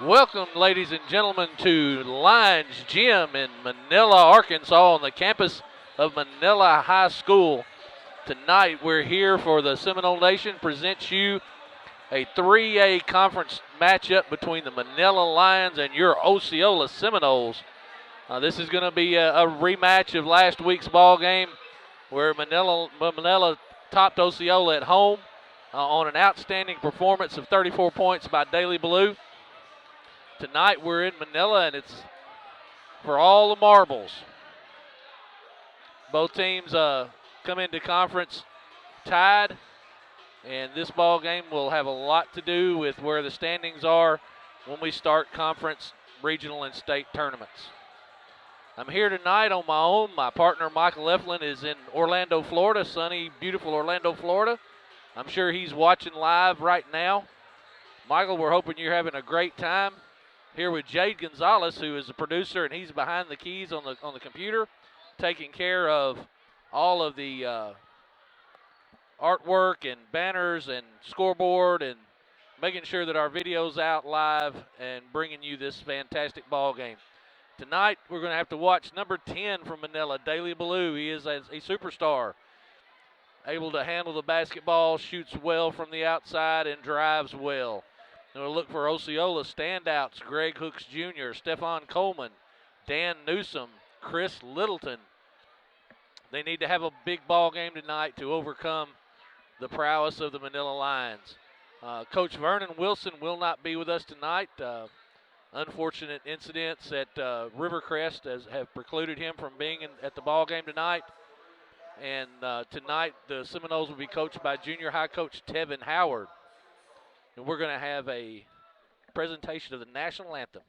Welcome, ladies and gentlemen, to Lions Gym in Manila, Arkansas, on the campus of Manila High School. Tonight, we're here for the Seminole Nation presents you a 3A conference matchup between the Manila Lions and your Osceola Seminoles. This is going to be a rematch of last week's ball game, where Manila topped Osceola at home on an outstanding performance of 34 points by Daly Blue. Tonight we're in Manila, and it's for all the marbles. Both teams come into conference tied, and this ball game will have a lot to do with where the standings are when we start conference, regional, and state tournaments. I'm here tonight on my own. My partner, Michael Eflin, is in Orlando, Florida, sunny, beautiful Orlando, Florida. I'm sure he's watching live right now. Michael, we're hoping you're having a great time. Here with Jade Gonzalez, who is the producer, and he's behind the keys on the computer, taking care of all of the artwork and banners and scoreboard and making sure that our video's out live and bringing you this fantastic ball game. Tonight, we're going to have to watch number 10 from Manila, Daly Blue. He is a superstar, able to handle the basketball, shoots well from the outside, and drives well. And we'll look for Osceola standouts, Greg Hooks Jr., Stephon Coleman, Dan Newsom, Chris Littleton. They need to have a big ball game tonight to overcome the prowess of the Manila Lions. Coach Vernon Wilson will not be with us tonight. Unfortunate incidents at Rivercrest have precluded him from being at the ball game tonight. And tonight the Seminoles will be coached by junior high coach Tevin Howard. And we're going to have a presentation of the national anthem.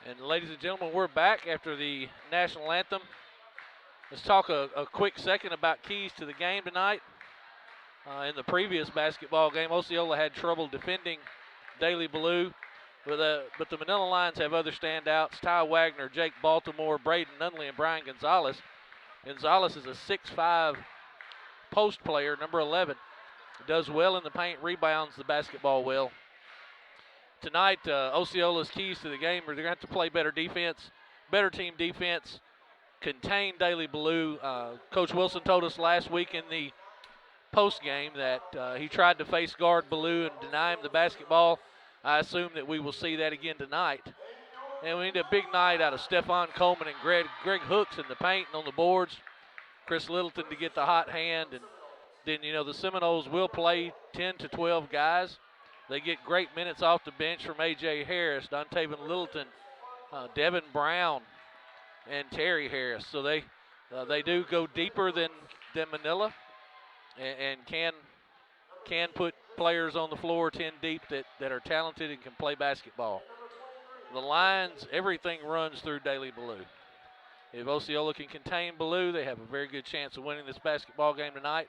And ladies and gentlemen, we're back after the national anthem. Let's talk a quick second about keys to the game tonight. In the previous basketball game, Osceola had trouble defending Daly Blue, but the Manila Lions have other standouts: Ty Wagner, Jake Baltimore, Braden Nunley, and Brian Gonzalez. Gonzalez is a 6'5" post player, number 11. Does well in the paint, rebounds the basketball well. Tonight, Osceola's keys to the game are they're going to have to play better defense, better team defense, contain Daly Blue. Coach Wilson told us last week in the post game that he tried to face guard Blue and deny him the basketball. I assume that we will see that again tonight. And we need a big night out of Stephon Coleman and Greg Hooks in the paint and on the boards. Chris Littleton to get the hot hand. And then, the Seminoles will play 10 to 12 guys. They get great minutes off the bench from A.J. Harris, Dontavian Littleton, Devin Brown, and Terry Harris. So they do go deeper than Manila and can put players on the floor 10 deep that are talented and can play basketball. The Lions, everything runs through Daly Blue. If Osceola can contain Blue, they have a very good chance of winning this basketball game tonight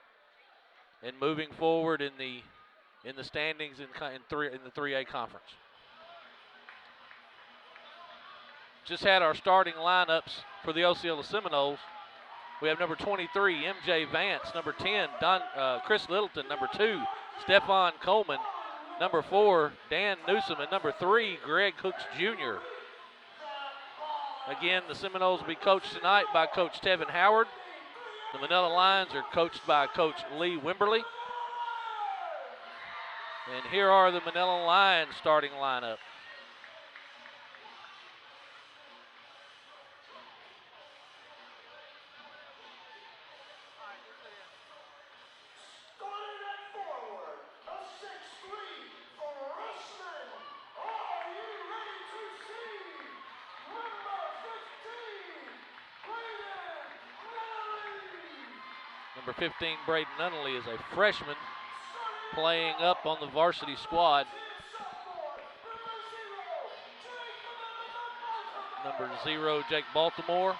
and moving forward in the in the standings in the 3A conference. Just had our starting lineups for the Osceola Seminoles. We have number 23, MJ Vance, number 10, Chris Littleton, number 2, Stephon Coleman, number 4, Dan Newsom, and number 3, Greg Hooks Jr. Again, the Seminoles will be coached tonight by Coach Tevin Howard. The Manila Lions are coached by Coach Lee Wimberly. And here are the Manila Lions starting lineup. Number 15, Braden Nunnally, is a freshman playing up on the varsity squad. Number 0, Jake Baltimore.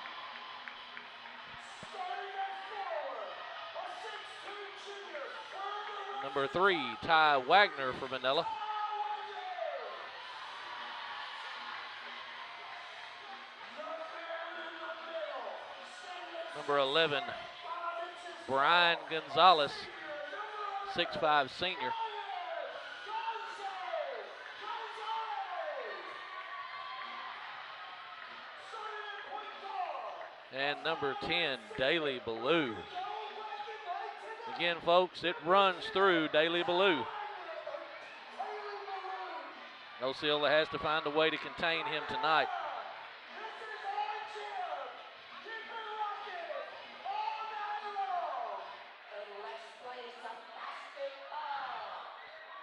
Number 3, Ty Wagner for Manila. Number 11, Brian Gonzalez, 6'5" senior. And number 10, Daly Ballou. Again, folks, it runs through Daly Ballou. Osceola has to find a way to contain him tonight.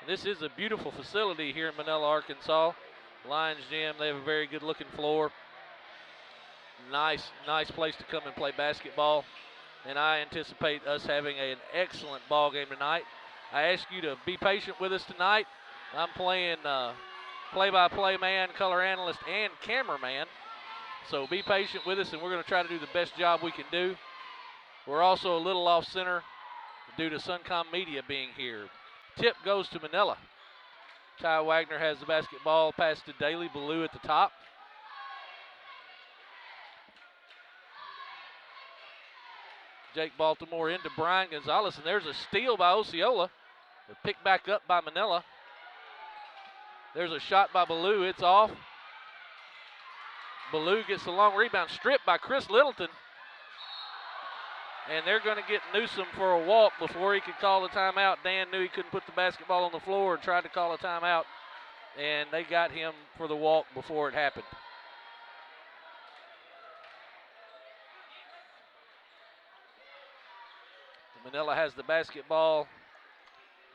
This is a beautiful facility here in Manila, Arkansas. Lions Gym, they have a very good looking floor. Nice place to come and play basketball. And I anticipate us having an excellent ball game tonight. I ask you to be patient with us tonight. I'm playing play-by-play man, color analyst, and cameraman. So be patient with us, and we're going to try to do the best job we can do. We're also a little off center due to Suncom Media being here. Tip goes to Manila. Ty Wagner has the basketball, pass to Daly Ballou at the top. Jake Baltimore into Brian Gonzalez, and there's a steal by Osceola. They're picked back up by Manila. There's a shot by Ballou, it's off. Ballou gets the long rebound, stripped by Chris Littleton. And they're going to get Newsom for a walk before he could call the timeout. Dan knew he couldn't put the basketball on the floor and tried to call a timeout. And they got him for the walk before it happened. Manila has the basketball.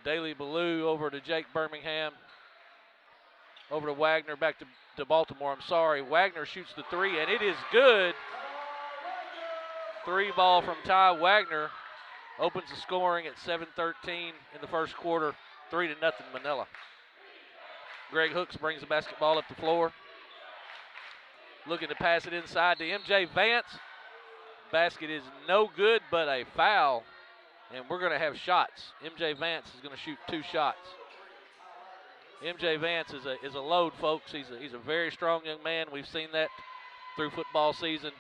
Daly Ballou over to Jake Birmingham. Over to Wagner, back to Baltimore. I'm sorry. Wagner shoots the 3, and it is good. 3 ball from Ty Wagner opens the scoring at 7:13 in the first quarter, 3-0 Manila. Greg Hooks brings the basketball up the floor. Looking to pass it inside to MJ Vance. Basket is no good, but a foul. And we're going to have shots. MJ Vance is going to shoot 2 shots. MJ Vance is a load, folks. He's a very strong young man. We've seen that through football season.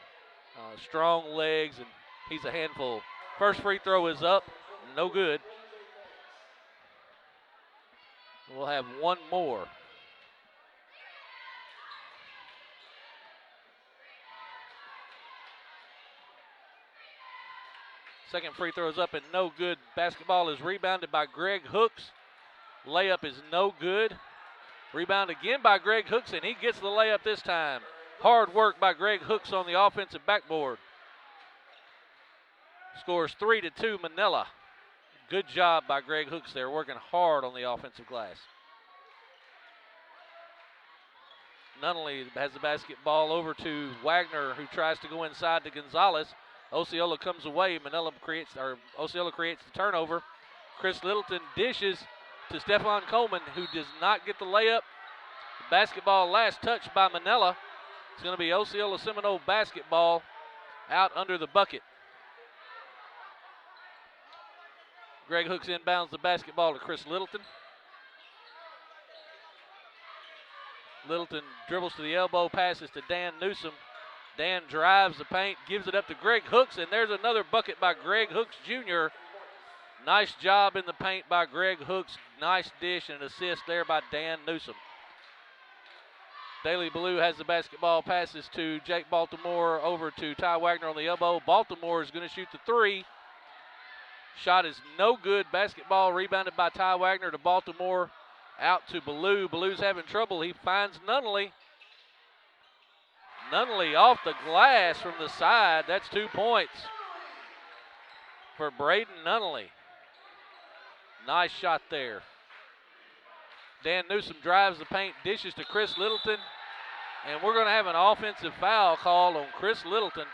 Strong legs, and he's a handful. First free throw is up, no good. We'll have one more. Second free throw is up and no good. Basketball is rebounded by Greg Hooks. Layup is no good. Rebound again by Greg Hooks, and he gets the layup this time. Hard work by Greg Hooks on the offensive backboard. Scores 3-2 Manila. Good job by Greg Hooks there, working hard on the offensive glass. Nunnally has the basketball over to Wagner, who tries to go inside to Gonzalez. Osceola comes away. Osceola creates the turnover. Chris Littleton dishes to Stephon Coleman, who does not get the layup. The basketball last touched by Manila. It's going to be Osceola Seminole basketball out under the bucket. Greg Hooks inbounds the basketball to Chris Littleton. Littleton dribbles to the elbow, passes to Dan Newsom. Dan drives the paint, gives it up to Greg Hooks, and there's another bucket by Greg Hooks Jr. Nice job in the paint by Greg Hooks. Nice dish and assist there by Dan Newsom. Daily Blue has the basketball, passes to Jake Baltimore over to Ty Wagner on the elbow. Baltimore is going to shoot the three. Shot is no good. Basketball rebounded by Ty Wagner to Baltimore. Out to Ballou. Ballou's having trouble. He finds Nunnally. Nunnally off the glass from the side. That's 2 points for Braden Nunnally. Nice shot there. Dan Newsom drives the paint, dishes to Chris Littleton. And we're going to have an offensive foul called on Chris Littleton.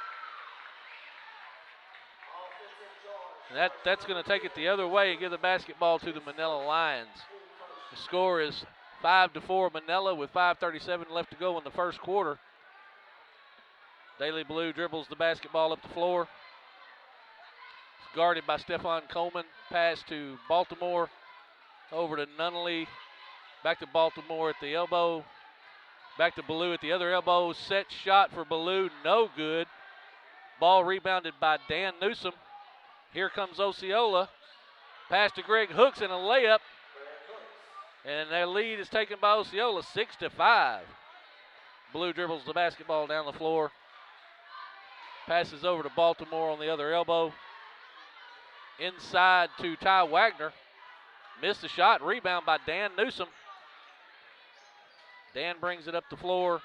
And that's going to take it the other way and give the basketball to the Manila Lions. The score is 5-4 Manila with 5:37 left to go in the first quarter. Daily Blue dribbles the basketball up the floor. It's guarded by Stephon Coleman. Pass to Baltimore. Over to Nunnally. Back to Baltimore at the elbow. Back to Ballou at the other elbow. Set shot for Ballou. No good. Ball rebounded by Dan Newsom. Here comes Osceola. Pass to Greg Hooks and a layup. And their lead is taken by Osceola, 6-5. Blue dribbles the basketball down the floor. Passes over to Baltimore on the other elbow. Inside to Ty Wagner. Missed the shot. Rebound by Dan Newsom. Dan brings it up the floor.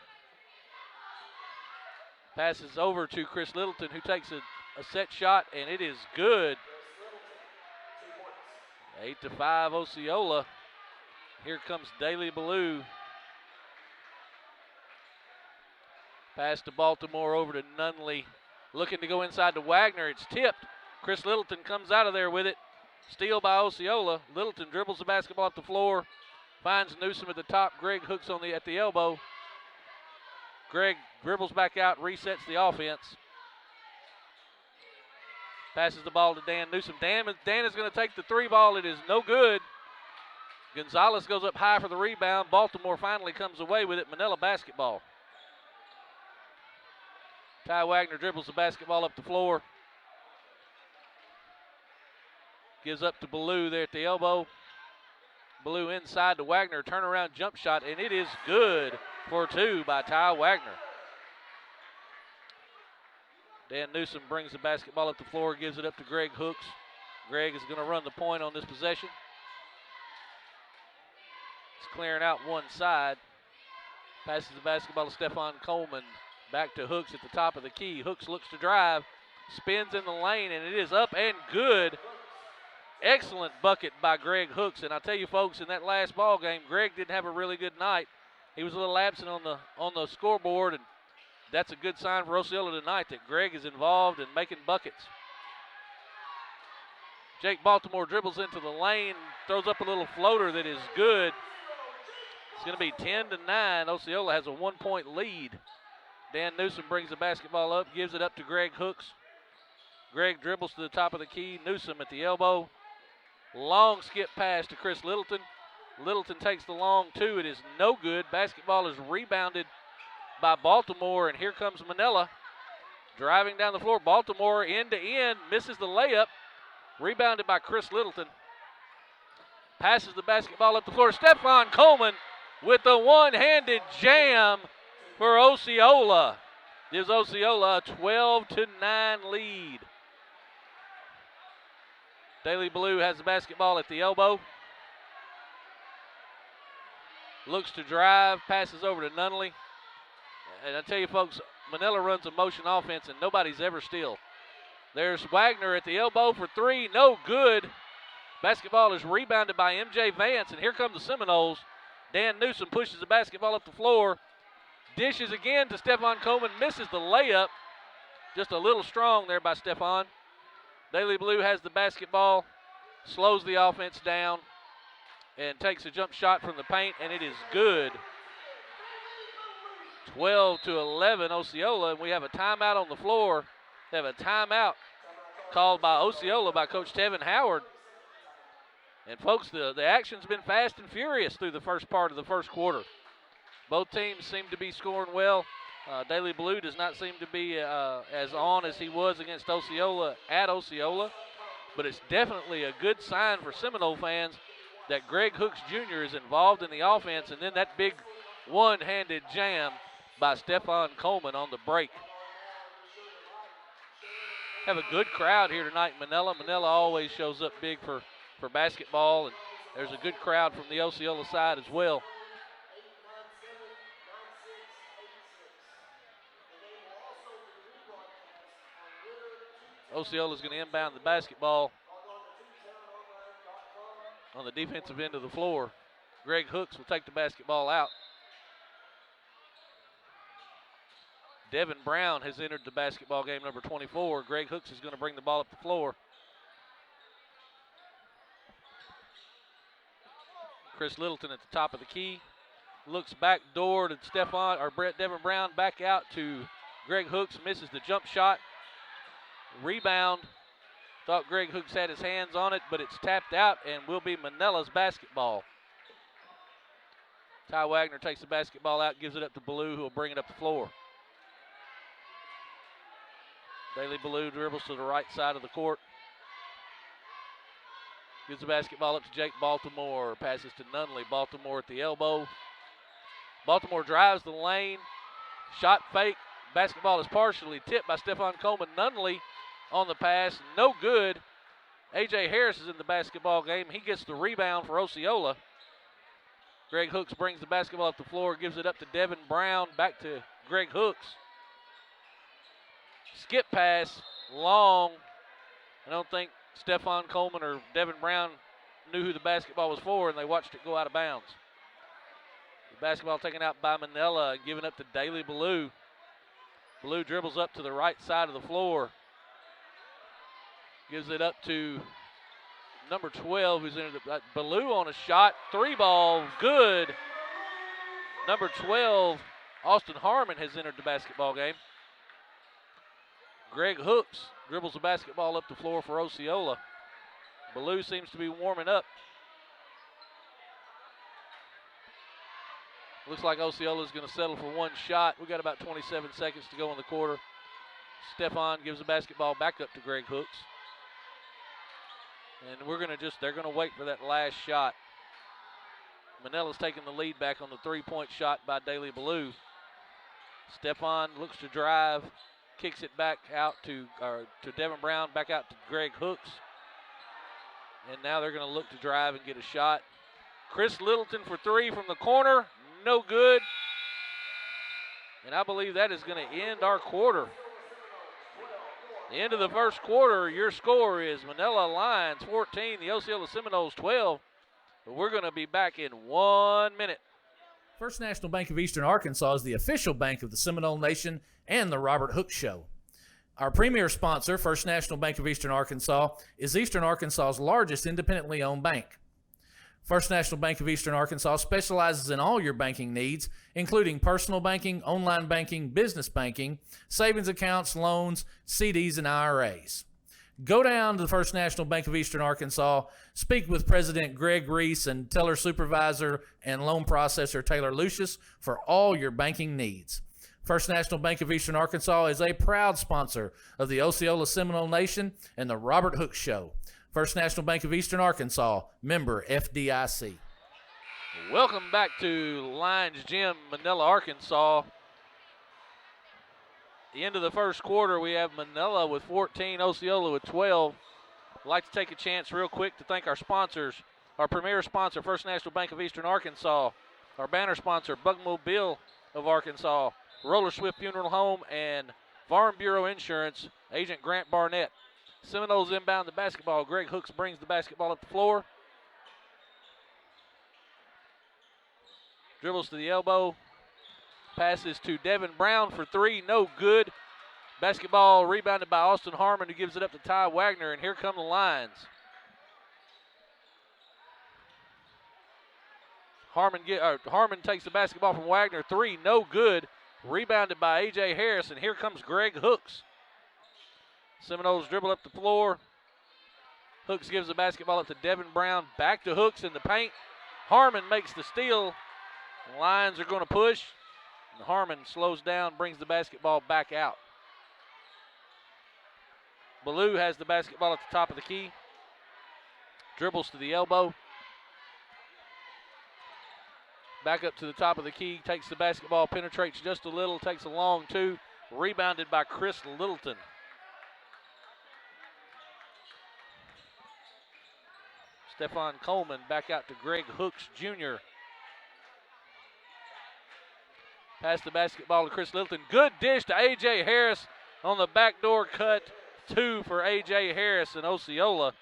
Passes over to Chris Littleton, who takes a set shot, and it is good. 8-5 Osceola. Here comes Daily Blue. Pass to Baltimore over to Nunnally. Looking to go inside to Wagner. It's tipped. Chris Littleton comes out of there with it. Steal by Osceola. Littleton dribbles the basketball up the floor. Finds Newsom at the top. Greg Hooks at the elbow. Greg dribbles back out, resets the offense. Passes the ball to Dan Newsom. Dan is going to take the three ball. It is no good. Gonzalez goes up high for the rebound. Baltimore finally comes away with it. Manila basketball. Ty Wagner dribbles the basketball up the floor. Gives up to Ballou there at the elbow. Ballou inside to Wagner. Turnaround jump shot, and it is good for two by Ty Wagner. Dan Newsom brings the basketball up the floor, gives it up to Greg Hooks. Greg is going to run the point on this possession. It's clearing out one side. Passes the basketball to Stephon Coleman. Back to Hooks at the top of the key. Hooks looks to drive. Spins in the lane, and it is up and good. Excellent bucket by Greg Hooks. And I tell you, folks, in that last ball game, Greg didn't have a really good night. He was a little absent on the scoreboard, and that's a good sign for Osceola tonight that Greg is involved in making buckets. Jake Baltimore dribbles into the lane, throws up a little floater that is good. It's going to be 10-9. Osceola has a 1-point lead. Dan Newsom brings the basketball up, gives it up to Greg Hooks. Greg dribbles to the top of the key. Newsom at the elbow. Long skip pass to Chris Littleton. Littleton takes the long two. It is no good. Basketball is rebounded by Baltimore, and here comes Manila. Driving down the floor. Baltimore end to end. Misses the layup. Rebounded by Chris Littleton. Passes the basketball up the floor. Stephon Coleman with the one-handed jam for Osceola. Gives Osceola a 12-9 lead. Daily Blue has the basketball at the elbow. Looks to drive, passes over to Nunnally. And I tell you, folks, Manila runs a motion offense, and nobody's ever still. There's Wagner at the elbow for three. No good. Basketball is rebounded by MJ Vance, and here come the Seminoles. Dan Newsom pushes the basketball up the floor. Dishes again to Stephon Coleman. Misses the layup. Just a little strong there by Stephon. Daily Blue has the basketball. Slows the offense down. And takes a jump shot from the paint, and it is good. 12-11 Osceola, and we have a timeout on the floor. They have a timeout called by Osceola by Coach Tevin Howard. And folks, the action's been fast and furious through the first part of the first quarter. Both teams seem to be scoring well. Daily Blue does not seem to be as on as he was against Osceola at Osceola, but it's definitely a good sign for Seminole fans that Greg Hooks Jr. is involved in the offense, and then that big one-handed jam by Stephon Coleman on the break. Have a good crowd here tonight in Manila. Manila always shows up big for basketball, and there's a good crowd from the Osceola side as well. Osceola is going to inbound the basketball on the defensive end of the floor. Greg Hooks will take the basketball out. Devin Brown has entered the basketball game, number 24. Greg Hooks is going to bring the ball up the floor. Chris Littleton at the top of the key. Looks back door to Devin Brown, back out to Greg Hooks, misses the jump shot. Rebound. Thought Greg Hooks had his hands on it, but it's tapped out and will be Manila's basketball. Ty Wagner takes the basketball out, gives it up to Ballou, who will bring it up the floor. Daily Ballou dribbles to the right side of the court. Gives the basketball up to Jake Baltimore. Passes to Nunley. Baltimore at the elbow. Baltimore drives the lane. Shot fake. Basketball is partially tipped by Stephon Coleman. Nunley on the pass. No good. A.J. Harris is in the basketball game. He gets the rebound for Osceola. Greg Hooks brings the basketball up the floor. Gives it up to Devin Brown. Back to Greg Hooks. Skip pass, long. I don't think Stephon Coleman or Devin Brown knew who the basketball was for, and they watched it go out of bounds. The basketball taken out by Manila and given up to Daily Ballou. Ballou dribbles up to the right side of the floor. Gives it up to number 12, who's in the Ballou on a shot. 3-ball, good. Number 12, Austin Harmon, has entered the basketball game. Greg Hooks dribbles the basketball up the floor for Osceola. Ballou seems to be warming up. Looks like Osceola is going to settle for one shot. We've got about 27 seconds to go in the quarter. Stephon gives the basketball back up to Greg Hooks. And they're going to wait for that last shot. Manila's taking the lead back on the three-point shot by Daily Ballou. Stephon looks to drive. Kicks it back out to Devin Brown, back out to Greg Hooks. And now they're going to look to drive and get a shot. Chris Littleton for three from the corner. No good. And I believe that is going to end our quarter. The end of the first quarter, your score is Manila Lions 14, the Osceola Seminoles 12. But we're going to be back in 1 minute. First National Bank of Eastern Arkansas is the official bank of the Seminole Nation and the Robert Hooks Show. Our premier sponsor, First National Bank of Eastern Arkansas, is Eastern Arkansas's largest independently owned bank. First National Bank of Eastern Arkansas specializes in all your banking needs, including personal banking, online banking, business banking, savings accounts, loans, CDs, and IRAs. Go down to the First National Bank of Eastern Arkansas, speak with President Greg Reese and teller supervisor and loan processor Taylor Lucius for all your banking needs. First National Bank of Eastern Arkansas is a proud sponsor of the Osceola Seminole Nation and the Robert Hooks Show. First National Bank of Eastern Arkansas, member FDIC. Welcome back to Lions Gym, Manila, Arkansas. The end of the first quarter, we have Manila with 14, Osceola with 12. I'd like to take a chance real quick to thank our sponsors. Our premier sponsor, First National Bank of Eastern Arkansas. Our banner sponsor, Bugmobile of Arkansas. Roller Swift Funeral Home and Farm Bureau Insurance, Agent Grant Barnett. Seminoles inbound the basketball. Greg Hooks brings the basketball up the floor. Dribbles to the elbow. Passes to Devin Brown for three, no good. Basketball rebounded by Austin Harmon, who gives it up to Ty Wagner, and here come the Lions. Harmon takes the basketball from Wagner, three, no good. Rebounded by A.J. Harris, and here comes Greg Hooks. Seminoles dribble up the floor. Hooks gives the basketball up to Devin Brown, back to Hooks in the paint. Harmon makes the steal. The Lions are going to push. And Harmon slows down, brings the basketball back out. Ballou has the basketball at the top of the key. Dribbles to the elbow. Back up to the top of the key, takes the basketball, penetrates just a little, takes a long two. Rebounded by Chris Littleton. Stephon Coleman back out to Greg Hooks Jr. Pass the basketball to Chris Littleton. Good dish to A.J. Harris on the backdoor cut. Two for A.J. Harris and Osceola.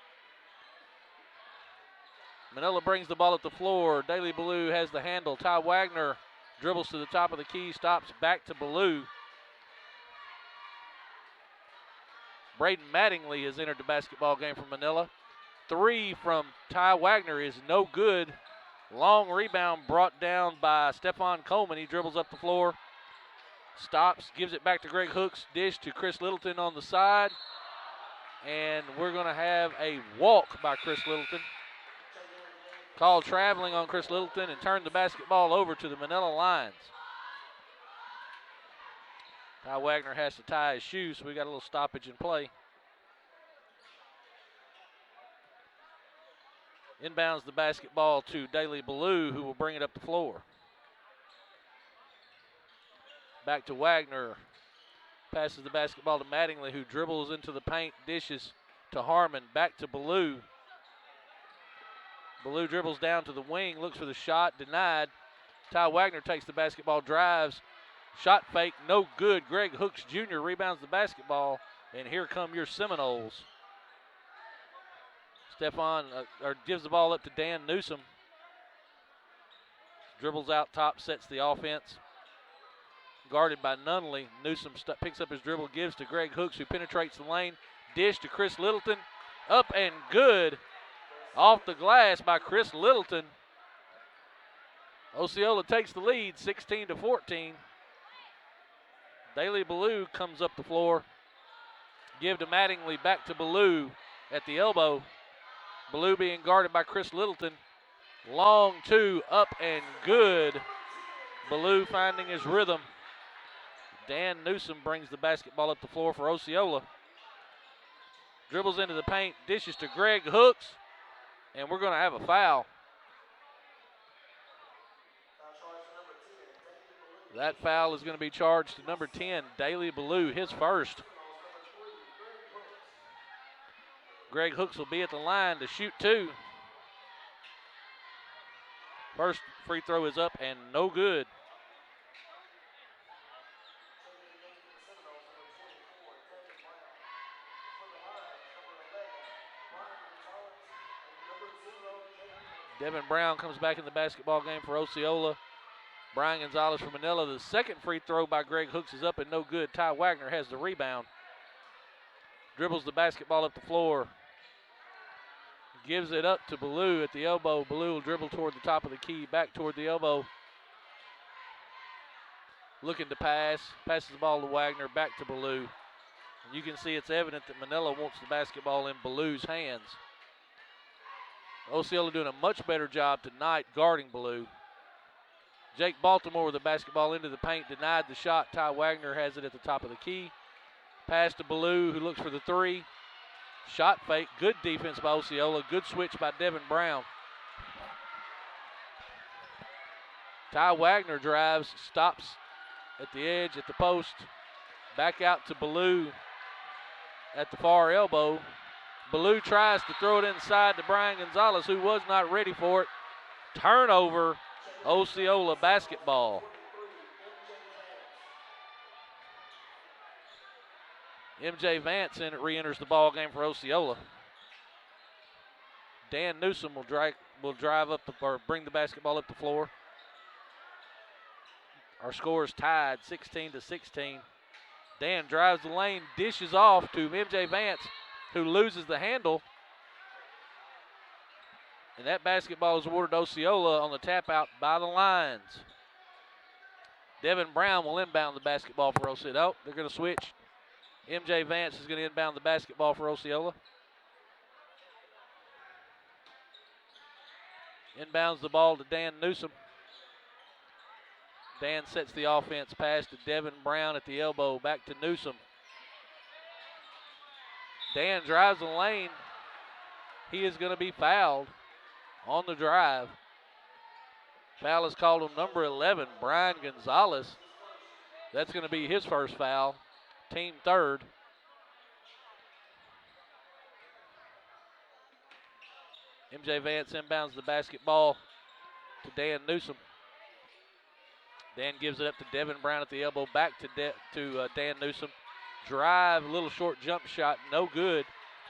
Manila brings the ball at the floor. Daley Ballou has the handle. Ty Wagner dribbles to the top of the key, stops back to Ballou. Braden Mattingly has entered the basketball game for Manila. Three from Ty Wagner is no good. Long rebound brought down by Stephon Coleman. He dribbles up the floor, stops, gives it back to Greg Hooks. Dish to Chris Littleton on the side. And we're going to have a walk by Chris Littleton. Called traveling on Chris Littleton and turned the basketball over to the Manila Lions. Ty Wagner has to tie his shoes, so we got a little stoppage in play. Inbounds the basketball to Daley Ballou, who will bring it up the floor. Back to Wagner. Passes the basketball to Mattingly, who dribbles into the paint, dishes to Harmon. Back to Ballou. Ballou dribbles down to the wing, looks for the shot, denied. Ty Wagner takes the basketball, drives. Shot fake, no good. Greg Hooks Jr. rebounds the basketball, and here come your Seminoles. Stephon gives the ball up to Dan Newsom. Dribbles out top, sets the offense. Guarded by Nunley. Newsom picks up his dribble, gives to Greg Hooks, who penetrates the lane. Dish to Chris Littleton. Up and good. Off the glass by Chris Littleton. Osceola takes the lead, 16-14. Daley Ballou comes up the floor. Give to Mattingly, back to Ballou at the elbow. Ballou being guarded by Chris Littleton. Long two, up and good. Ballou finding his rhythm. Dan Newsom brings the basketball up the floor for Osceola. Dribbles into the paint, dishes to Greg Hooks, and we're going to have a foul. That foul is going to be charged to number 10, Daley Ballou, his first. Greg Hooks will be at the line to shoot two. First free throw is up and no good. Devin Brown comes back in the basketball game for Osceola. Brian Gonzalez for Manila. The second free throw by Greg Hooks is up and no good. Ty Wagner has the rebound. Dribbles the basketball up the floor. Gives it up to Ballou at the elbow. Ballou will dribble toward the top of the key, back toward the elbow. Looking to pass. Passes the ball to Wagner, back to Ballou. You can see it's evident that Manila wants the basketball in Ballou's hands. Osceola doing a much better job tonight guarding Ballou. Jake Baltimore with the basketball into the paint, denied the shot. Ty Wagner has it at the top of the key. Pass to Ballou, who looks for the three. Shot fake, good defense by Osceola. Good switch by Devin Brown. Ty Wagner drives, stops at the edge, at the post. Back out to Ballou at the far elbow. Ballou tries to throw it inside to Brian Gonzalez, who was not ready for it. Turnover, Osceola basketball. MJ Vance re-enters the ball game for Osceola. Dan Newsom will drive up or bring the basketball up the floor. Our score is tied, 16-16. Dan drives the lane, dishes off to MJ Vance, who loses the handle. And that basketball is awarded to Osceola on the tap out by the Lions. Devin Brown will inbound the basketball for Osceola. Oh, they're going to switch. MJ Vance is going to inbound the basketball for Osceola. Inbounds the ball to Dan Newsom. Dan sets the offense pass to Devin Brown at the elbow, back to Newsom. Dan drives the lane. He is going to be fouled on the drive. Foul is called on number 11, Brian Gonzalez. That's going to be his first foul, team third. MJ Vance inbounds the basketball to Dan Newsom. Dan gives it up to Devin Brown at the elbow, back to Dan Newsom. Drive, little short jump shot, no good.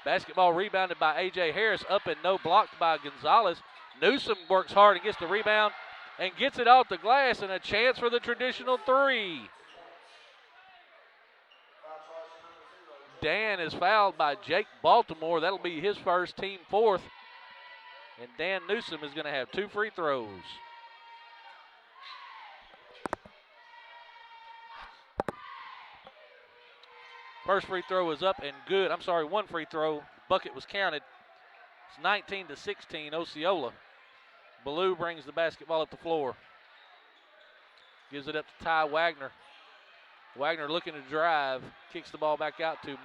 Basketball rebounded by A.J. Harris, up and no, blocked by Gonzalez. Newsom works hard and gets the rebound and gets it off the glass, and a chance for the traditional three. Dan is fouled by Jake Baltimore. That'll be his first, team fourth. And Dan Newsom is going to have 2 free throws. First free throw is up and good. I'm sorry, 1 free throw. Bucket was counted. It's 19-16, Osceola. Ballou brings the basketball up the floor. Gives it up to Ty Wagner. Wagner looking to drive. Kicks the ball back out to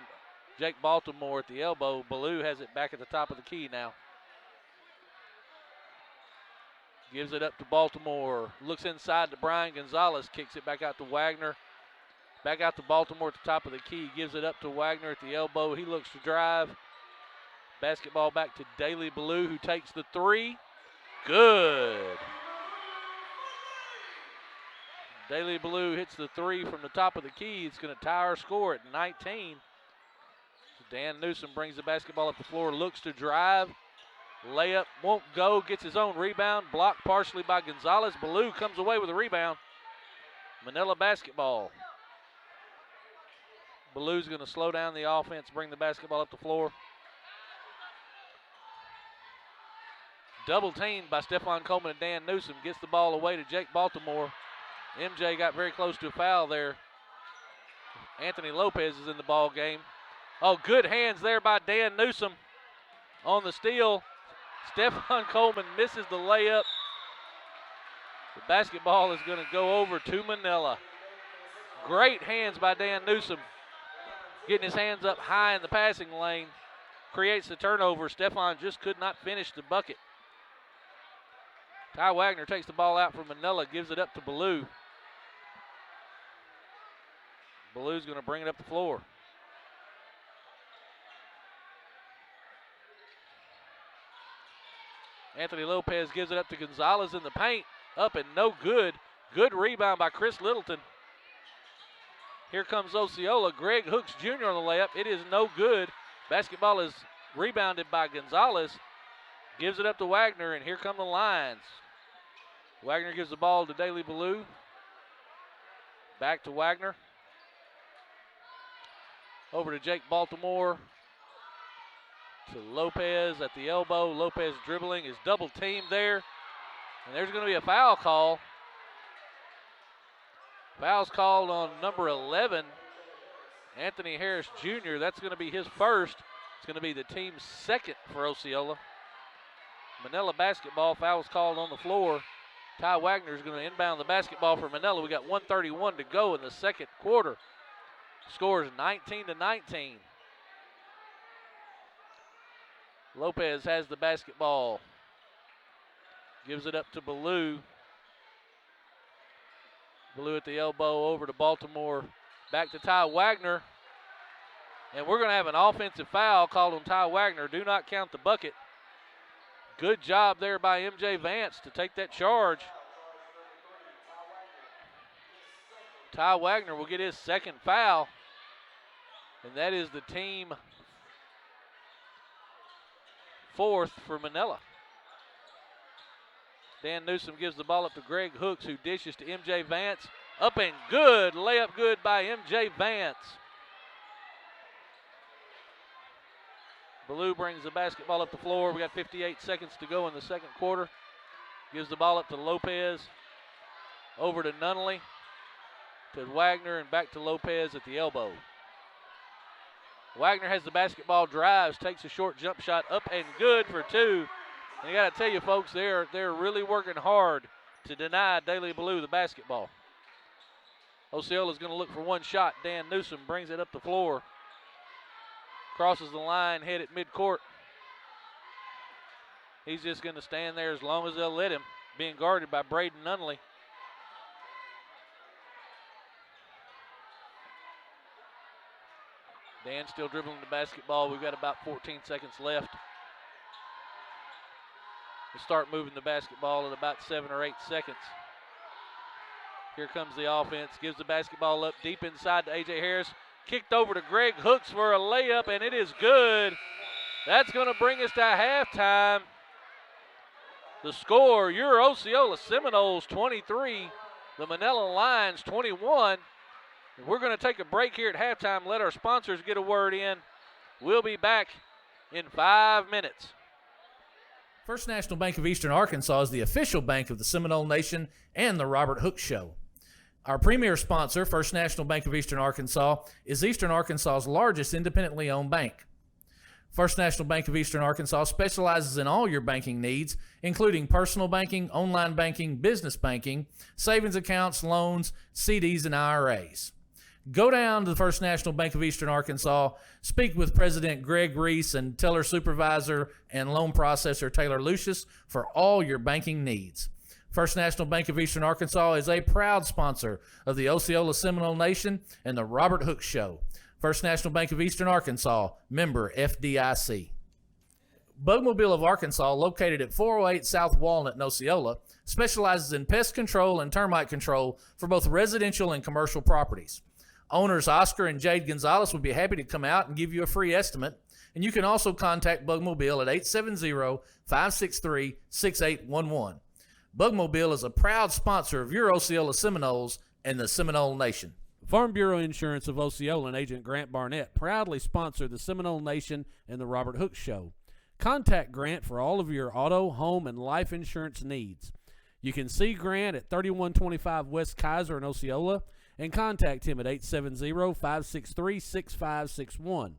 Jake Baltimore at the elbow. Ballou has it back at the top of the key now. Gives it up to Baltimore. Looks inside to Brian Gonzalez. Kicks it back out to Wagner. Back out to Baltimore at the top of the key. Gives it up to Wagner at the elbow. He looks to drive. Basketball back to Daley Ballou, who takes the three. Good. Daley Ballou hits the three from the top of the key. It's going to tie our score at 19. Dan Newsom brings the basketball up the floor, looks to drive. Layup won't go, gets his own rebound, blocked partially by Gonzalez. Ballou comes away with a rebound. Manila basketball. Ballou's going to slow down the offense, bring the basketball up the floor. Double teamed by Stephon Coleman and Dan Newsom. Gets the ball away to Jake Baltimore. MJ got very close to a foul there. Anthony Lopez is in the ball game. Oh, good hands there by Dan Newsom on the steal. Stephon Coleman misses the layup. The basketball is going to go over to Manila. Great hands by Dan Newsom. Getting his hands up high in the passing lane. Creates the turnover. Stephon just could not finish the bucket. Ty Wagner takes the ball out from Manila, gives it up to Ballou. Ballou's going to bring it up the floor. Anthony Lopez gives it up to Gonzalez in the paint. Up and no good. Good rebound by Chris Littleton. Here comes Osceola. Greg Hooks Jr. on the layup. It is no good. Basketball is rebounded by Gonzalez. Gives it up to Wagner, and here come the Lions. Wagner gives the ball to Daley Ballou. Back to Wagner. Over to Jake Baltimore. To Lopez at the elbow. Lopez dribbling, is double teamed there. And there's going to be a foul call. Foul's called on number 11, Anthony Harris Jr. That's going to be his first. It's going to be the team's second for Osceola. Manila basketball. Foul is called on the floor. Ty Wagner is going to inbound the basketball for Manila. We got 1:31 to go in the second quarter. Score is 19-19. Lopez has the basketball. Gives it up to Ballou. Ballou at the elbow, over to Baltimore. Back to Ty Wagner. And we're going to have an offensive foul called on Ty Wagner. Do not count the bucket. Good job there by MJ Vance to take that charge. Ty Wagner will get his second foul. And that is the team fourth for Manila. Dan Newsom gives the ball up to Greg Hooks, who dishes to MJ Vance. Up and good. Layup good by MJ Vance. Ballou brings the basketball up the floor. We got 58 seconds to go in the second quarter. Gives the ball up to Lopez. Over to Nunnally. To Wagner and back to Lopez at the elbow. Wagner has the basketball, drives, takes a short jump shot, up and good for two. And I got to tell you, folks, they're really working hard to deny Daley Ballou the basketball. Osceola's going to look for one shot. Dan Newsom brings it up the floor. Crosses the line, headed midcourt. He's just going to stand there as long as they'll let him, being guarded by Braden Nunley. Dan still dribbling the basketball. We've got about 14 seconds left. We'll start moving the basketball at about 7 or 8 seconds. Here comes the offense. Gives the basketball up deep inside to A.J. Harris. Kicked over to Greg Hooks for a layup, and it is good. That's going to bring us to halftime. The score, your Osceola Seminoles 23, the Manila Lions 21. We're going to take a break here at halftime, let our sponsors get a word in. We'll be back in 5 minutes. First National Bank of Eastern Arkansas is the official bank of the Seminole Nation and the Robert Hooks Show. Our premier sponsor, First National Bank of Eastern Arkansas, is Eastern Arkansas's largest independently owned bank. First National Bank of Eastern Arkansas specializes in all your banking needs, including personal banking, online banking, business banking, savings accounts, loans, CDs, and IRAs. Go down to the First National Bank of Eastern Arkansas, speak with President Greg Reese and teller supervisor and loan processor Taylor Lucius for all your banking needs. First National Bank of Eastern Arkansas is a proud sponsor of the Osceola Seminole Nation and the Robert Hooks Show. First National Bank of Eastern Arkansas, member FDIC. Bugmobile of Arkansas, located at 408 South Walnut in Osceola, specializes in pest control and termite control for both residential and commercial properties. Owners Oscar and Jade Gonzalez would be happy to come out and give you a free estimate, and you can also contact Bugmobile at 870-563-6811. Bugmobile is a proud sponsor of your Osceola Seminoles and the Seminole Nation. Farm Bureau Insurance of Osceola and agent Grant Barnett proudly sponsor the Seminole Nation and the Robert Hooks Show. Contact Grant for all of your auto, home, and life insurance needs. You can see Grant at 3125 West Kaiser in Osceola and contact him at 870-563-6561.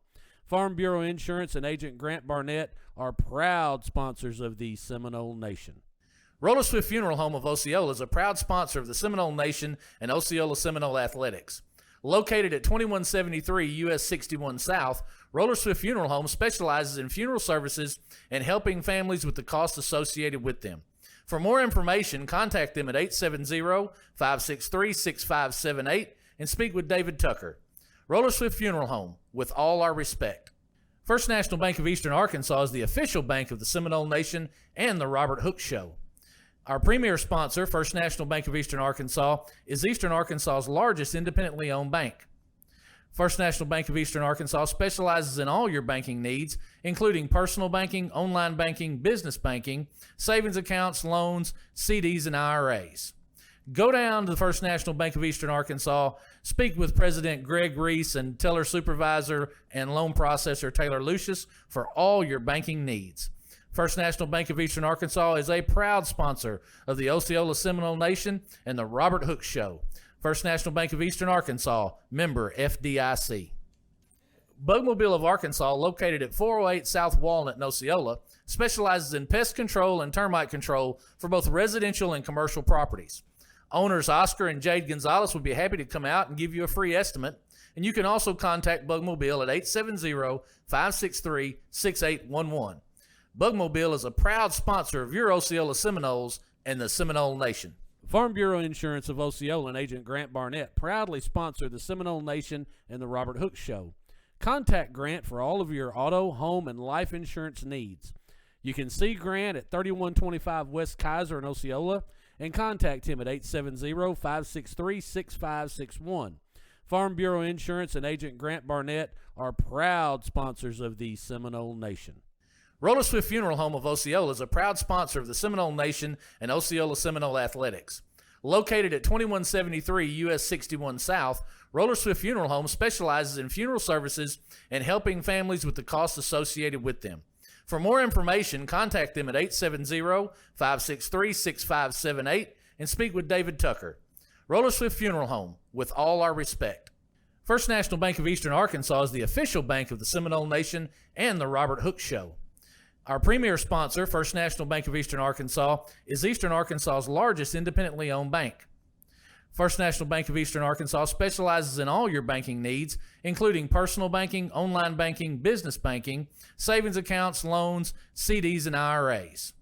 Farm Bureau Insurance and agent Grant Barnett are proud sponsors of the Seminole Nation. Roller Swift Funeral Home of Osceola is a proud sponsor of the Seminole Nation and Osceola Seminole Athletics. Located at 2173 US 61 South, Roller Swift Funeral Home specializes in funeral services and helping families with the costs associated with them. For more information, contact them at 870-563-6578 and speak with David Tucker. Roller Swift Funeral Home, with all our respect. First National Bank of Eastern Arkansas is the official bank of the Seminole Nation and the Robert Hooks Show. Our premier sponsor, First National Bank of Eastern Arkansas, is Eastern Arkansas's largest independently owned bank. First National Bank of Eastern Arkansas specializes in all your banking needs, including personal banking, online banking, business banking, savings accounts, loans, CDs, and IRAs. Go down to the First National Bank of Eastern Arkansas, speak with President Greg Reese and teller supervisor and loan processor Taylor Lucius for all your banking needs. First National Bank of Eastern Arkansas is a proud sponsor of the Osceola Seminole Nation and the Robert Hooks Show. First National Bank of Eastern Arkansas, member FDIC. Bugmobile of Arkansas, located at 408 South Walnut in Osceola, specializes in pest control and termite control for both residential and commercial properties. Owners Oscar and Jade Gonzalez would be happy to come out and give you a free estimate, and you can also contact Bugmobile at 870-563-6811. Bugmobile is a proud sponsor of your Osceola Seminoles and the Seminole Nation. Farm Bureau Insurance of Osceola and agent Grant Barnett proudly sponsor the Seminole Nation and the Robert Hooks Show. Contact Grant for all of your auto, home, and life insurance needs. You can see Grant at 3125 West Kaiser in Osceola and contact him at 870-563-6561. Farm Bureau Insurance and agent Grant Barnett are proud sponsors of the Seminole Nation. Roller Swift Funeral Home of Osceola is a proud sponsor of the Seminole Nation and Osceola Seminole Athletics. Located at 2173 US 61 South, Roller Swift Funeral Home specializes in funeral services and helping families with the costs associated with them. For more information, contact them at 870-563-6578 and speak with David Tucker. Roller Swift Funeral Home, with all our respect. First National Bank of Eastern Arkansas is the official bank of the Seminole Nation and the Robert Hooks Show. Our premier sponsor, First National Bank of Eastern Arkansas, is Eastern Arkansas's largest independently owned bank. First National Bank of Eastern Arkansas specializes in all your banking needs, including personal banking, online banking, business banking, savings accounts, loans, CDs, and IRAs.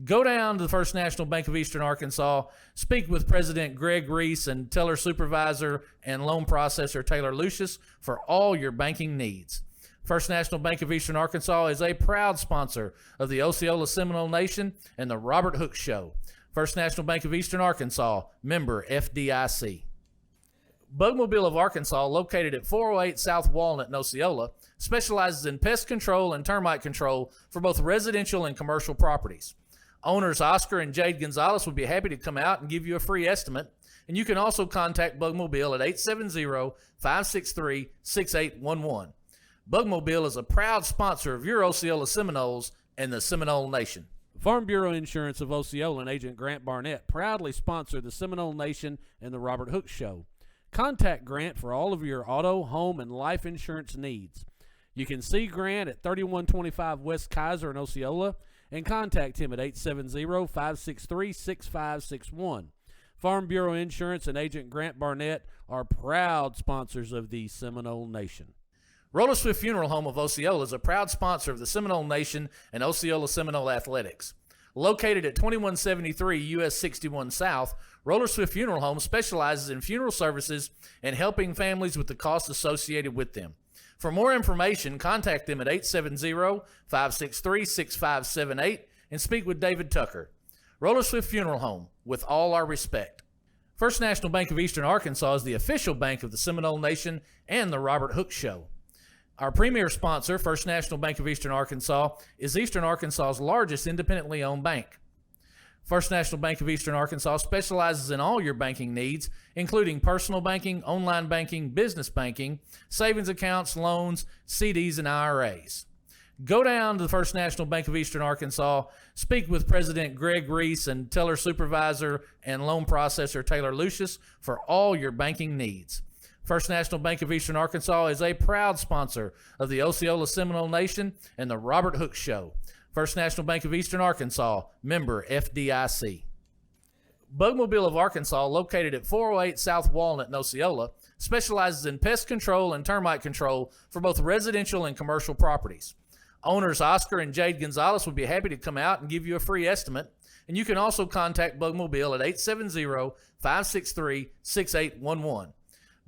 Go down to the First National Bank of Eastern Arkansas, speak with President Greg Reese and teller supervisor and loan processor Taylor Lucius for all your banking needs. First National Bank of Eastern Arkansas is a proud sponsor of the Osceola Seminole Nation and the Robert Hooks Show. First National Bank of Eastern Arkansas, member FDIC. Bugmobile of Arkansas, located at 408 South Walnut in Osceola, specializes in pest control and termite control for both residential and commercial properties. Owners Oscar and Jade Gonzalez would be happy to come out and give you a free estimate, and you can also contact Bugmobile at 870-563-6811. Bugmobile is a proud sponsor of your Osceola Seminoles and the Seminole Nation. Farm Bureau Insurance of Osceola and agent Grant Barnett proudly sponsor the Seminole Nation and the Robert Hooks Show. Contact Grant for all of your auto, home, and life insurance needs. You can see Grant at 3125 West Kaiser in Osceola and contact him at 870-563-6561. Farm Bureau Insurance and agent Grant Barnett are proud sponsors of the Seminole Nation. Roller Swift Funeral Home of Osceola is a proud sponsor of the Seminole Nation and Osceola Seminole Athletics. Located at 2173 US 61 South, Roller Swift Funeral Home specializes in funeral services and helping families with the costs associated with them. For more information, contact them at 870-563-6578 and speak with David Tucker. Roller Swift Funeral Home, with all our respect. First National Bank of Eastern Arkansas is the official bank of the Seminole Nation and the Robert Hooks Show. Our premier sponsor, First National Bank of Eastern Arkansas, is Eastern Arkansas's largest independently owned bank. First National Bank of Eastern Arkansas specializes in all your banking needs, including personal banking, online banking, business banking, savings accounts, loans, CDs, and IRAs. Go down to the First National Bank of Eastern Arkansas, speak with President Greg Reese and teller supervisor and loan processor Taylor Lucius for all your banking needs. First National Bank of Eastern Arkansas is a proud sponsor of the Osceola Seminole Nation and the Robert Hooks Show. First National Bank of Eastern Arkansas, member FDIC. Bugmobile of Arkansas, located at 408 South Walnut in Osceola, specializes in pest control and termite control for both residential and commercial properties. Owners Oscar and Jade Gonzalez would be happy to come out and give you a free estimate, and you can also contact Bugmobile at 870-563-6811.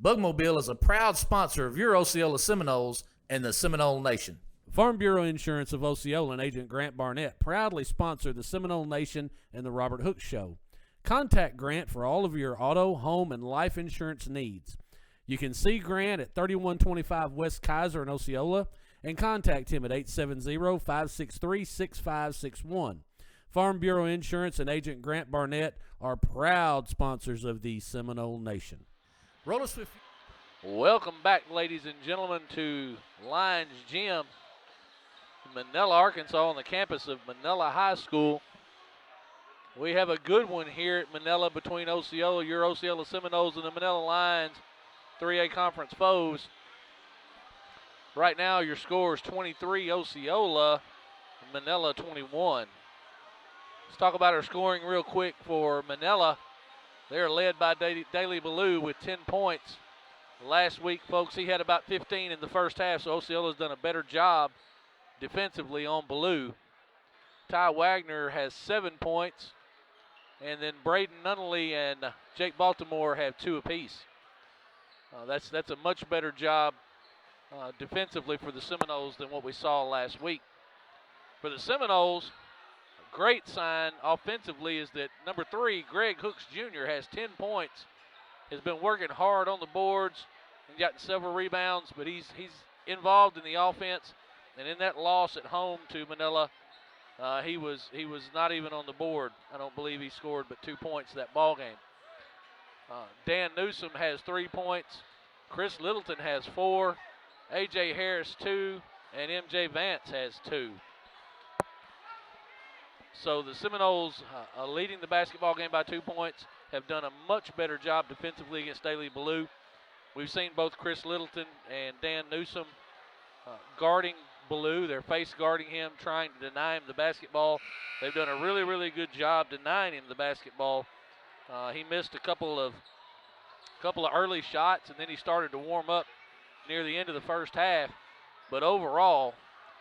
Bugmobile is a proud sponsor of your Osceola Seminoles and the Seminole Nation. Farm Bureau Insurance of Osceola and agent Grant Barnett proudly sponsor the Seminole Nation and the Robert Hooks Show. Contact Grant for all of your auto, home, and life insurance needs. You can see Grant at 3125 West Kaiser in Osceola and contact him at 870-563-6561. Farm Bureau Insurance and agent Grant Barnett are proud sponsors of the Seminole Nation. Roller Swift. Welcome back, ladies and gentlemen, to Lions Gym, Manila, Arkansas, on the campus of Manila High School. We have a good one here at Manila between Osceola, your Osceola Seminoles, and the Manila Lions, 3A conference foes. Right now, your score is 23 Osceola, Manila 21. Let's talk about our scoring real quick for Manila. They're led by Daley Ballou with 10 points. Last week, folks, he had about 15 in the first half, so Osceola's done a better job defensively on Ballou. Ty Wagner has 7 points, and then Braden Nunnally and Jake Baltimore have 2 apiece. That's a much better job defensively for the Seminoles than what we saw last week. For the Seminoles, great sign offensively is that number 3, Greg Hooks Jr., has 10 points, has been working hard on the boards and gotten several rebounds, but he's involved in the offense. And in that loss at home to Manila, he was not even on the board. I don't believe he scored but 2 points that ball game. Dan Newsom has 3 points. Chris Littleton has 4. A.J. Harris 2, and M.J. Vance has 2. So the Seminoles, leading the basketball game by 2 points, have done a much better job defensively against Daley Ballou. We've seen both Chris Littleton and Dan Newsom guarding Ballou. They're face guarding him, trying to deny him the basketball. They've done a really, really good job denying him the basketball. He missed a couple of A couple of early shots, and then he started to warm up near the end of the first half. But overall,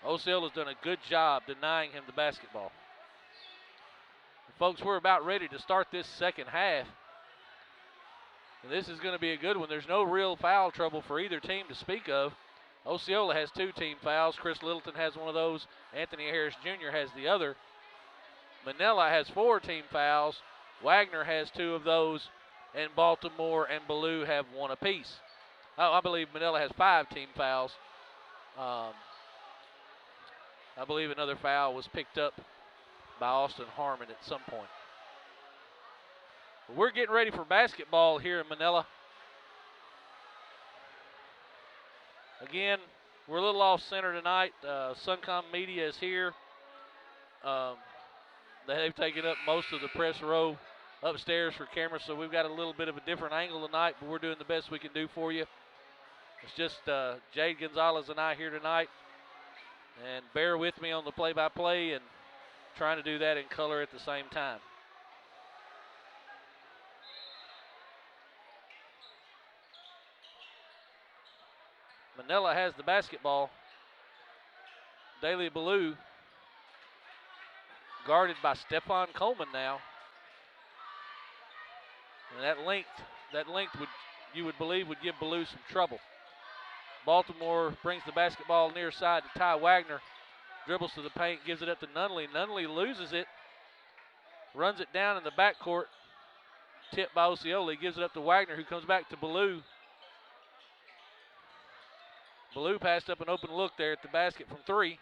Osceola's done a good job denying him the basketball. Folks, we're about ready to start this second half. And this is going to be a good one. There's no real foul trouble for either team to speak of. Osceola has 2 team fouls. Chris Littleton has one of those. Anthony Harris Jr. has the other. Manila has 4 team fouls. Wagner has 2 of those. And Baltimore and Ballou have 1 apiece. I believe Manila has 5 team fouls. I believe another foul was picked up by Austin Harmon at some point. But we're getting ready for basketball here in Manila. Again, we're a little off center tonight. Suncom Media is here. They've taken up most of the press row upstairs for cameras, so we've got a little bit of a different angle tonight, but we're doing the best we can do for you. It's just Jade Gonzalez and I here tonight. And bear with me on the play-by-play and trying to do that in color at the same time. Manila has the basketball. Daley Ballou guarded by Stephon Coleman now. And that length would, you would believe, would give Ballou some trouble. Baltimore brings the basketball near side to Ty Wagner. Dribbles to the paint, gives it up to Nunley. Nunley loses it, runs it down in the backcourt. Tipped by Osceola. He gives it up to Wagner, who comes back to Ballou. Ballou passed up an open look there at the basket from 3.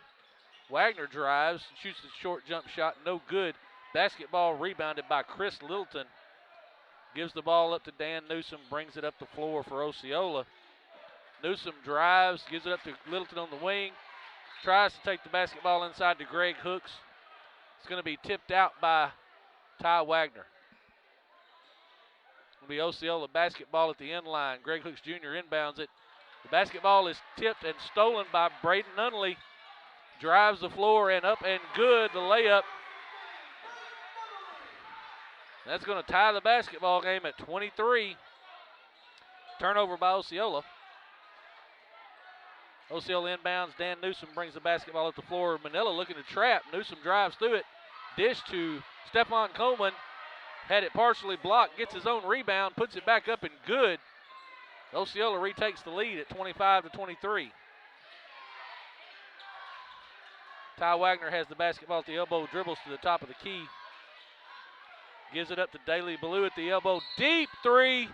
Wagner drives, shoots a short jump shot, no good. Basketball rebounded by Chris Littleton. Gives the ball up to Dan Newsom, brings it up the floor for Osceola. Newsom drives, gives it up to Littleton on the wing. Tries to take the basketball inside to Greg Hooks. It's going to be tipped out by Ty Wagner. It'll be Osceola basketball at the end line. Greg Hooks Jr. inbounds it. The basketball is tipped and stolen by Braden Nunley. Drives the floor and up and good, the layup. That's going to tie the basketball game at 23. Turnover by Osceola. Osceola inbounds. Dan Newsom brings the basketball up the floor. Manila looking to trap. Newsom drives through it. Dish to Stephon Coleman. Had it partially blocked. Gets his own rebound. Puts it back up and good. Osceola retakes the lead at 25-23. Ty Wagner has the basketball at the elbow. Dribbles to the top of the key. Gives it up to Daley Ballou at the elbow. Deep 3.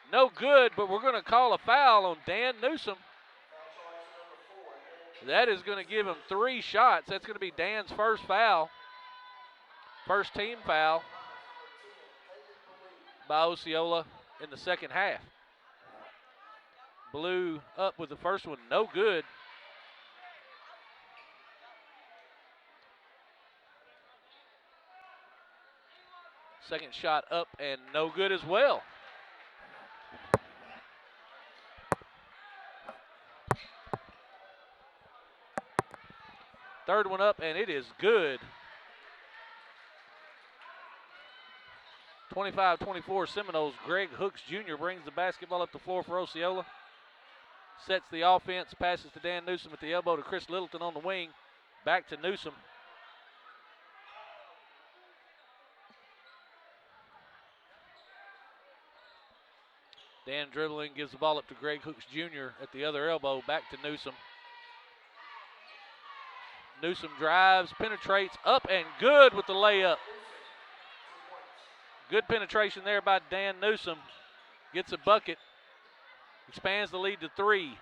No good, but we're going to call a foul on Dan Newsom. That is going to give him 3 shots. That's going to be Dan's first foul. First team foul by Osceola in the second half. Ballou up with the first one, no good. Second shot up and no good as well. Third one up and it is good. 25-24 Seminoles. Greg Hooks Jr. brings the basketball up the floor for Osceola. Sets the offense, passes to Dan Newsom at the elbow to Chris Littleton on the wing. Back to Newsom. Dan dribbling, gives the ball up to Greg Hooks Jr. at the other elbow. Back to Newsom. Newsom drives, penetrates, up and good with the layup. Good penetration there by Dan Newsom. Gets a bucket. Expands the lead to 3.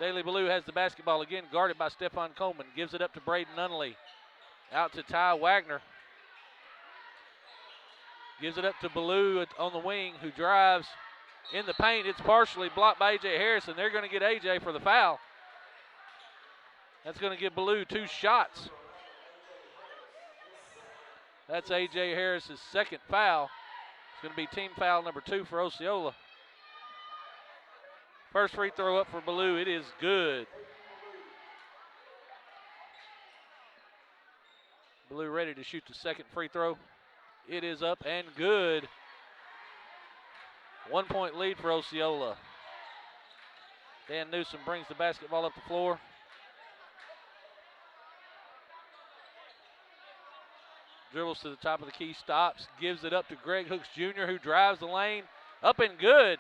Daley Ballou has the basketball again, guarded by Stephon Coleman. Gives it up to Braden Nunley. Out to Ty Wagner. Gives it up to Ballou on the wing, who drives in the paint. It's partially blocked by A.J. Harris, and they're going to get A.J. for the foul. That's going to give Ballou 2 shots. That's A.J. Harris's second foul. It's going to be team foul number 2 for Osceola. First free throw up for Ballou. It is good. Ballou ready to shoot the second free throw. It is up and good. 1-point lead for Osceola. Dan Newsom brings the basketball up the floor. Dribbles to the top of the key, stops, gives it up to Greg Hooks Jr., who drives the lane, up and good.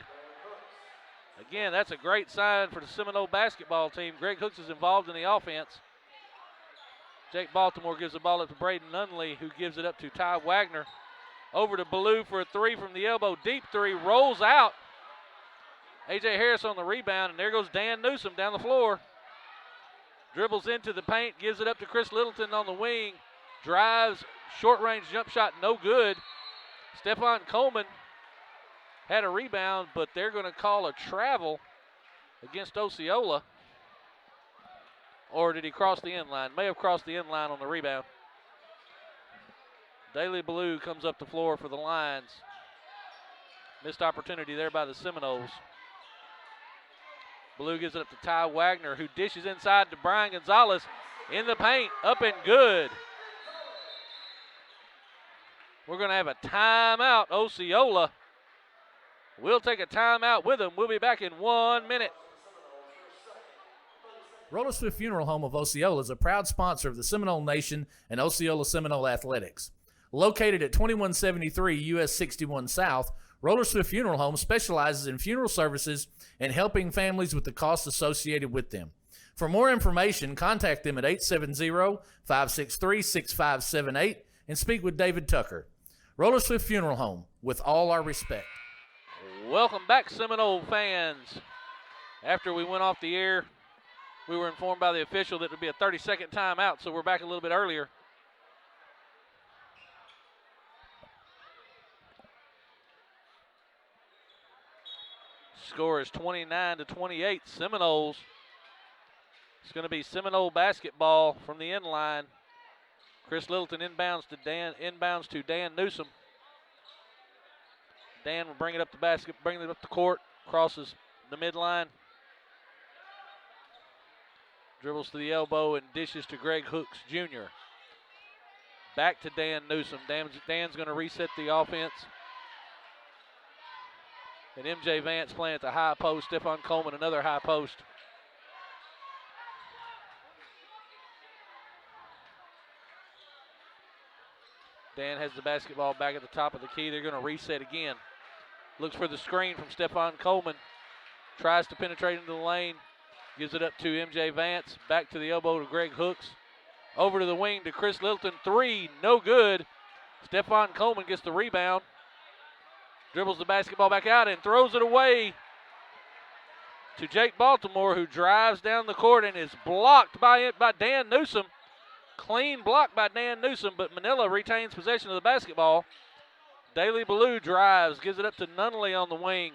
Again, that's a great sign for the Seminole basketball team. Greg Hooks is involved in the offense. Jake Baltimore gives the ball up to Braden Nunley, who gives it up to Ty Wagner. Over to Ballou for a three from the elbow. Deep three, rolls out. A.J. Harris on the rebound, and there goes Dan Newsom down the floor. Dribbles into the paint, gives it up to Chris Littleton on the wing. Drives, short-range jump shot, no good. Stephon Coleman had a rebound, but they're going to call a travel against Osceola. Or did he cross the end line? May have crossed the end line on the rebound. Daley Ballou comes up the floor for the Lions. Missed opportunity there by the Seminoles. Ballou gives it up to Ty Wagner, who dishes inside to Brian Gonzalez in the paint, up and good. We're going to have a timeout. Osceola will take a timeout with them. We'll be back in 1 minute. Roller Swift Funeral Home of Osceola is a proud sponsor of the Seminole Nation and Osceola Seminole Athletics. Located at 2173 US 61 South, Roller Swift Funeral Home specializes in funeral services and helping families with the costs associated with them. For more information, contact them at 870-563-6578 and speak with David Tucker. Roller Swift Funeral Home, with all our respect. Welcome back, Seminole fans. After we went off the air, we were informed by the official that it would be a 30-second timeout, so we're back a little bit earlier. Score is 29-28. Seminoles. It's going to be Seminole basketball from the end line. Chris Littleton inbounds to Dan Newsom. Dan will bring it up the court, crosses the midline. Dribbles to the elbow and dishes to Greg Hooks Jr. Back to Dan Newsom. Dan's going to reset the offense. And MJ Vance playing at the high post. Stephon Coleman, another high post. Dan has the basketball back at the top of the key. They're going to reset again. Looks for the screen from Stephon Coleman. Tries to penetrate into the lane. Gives it up to MJ Vance. Back to the elbow to Greg Hooks. Over to the wing to Chris Littleton. Three, no good. Stephon Coleman gets the rebound. Dribbles the basketball back out and throws it away to Jake Baltimore, who drives down the court and is blocked by Dan Newsom. Clean block by Dan Newsom, but Manila retains possession of the basketball. Daley Ballou drives, gives it up to Nunley on the wing.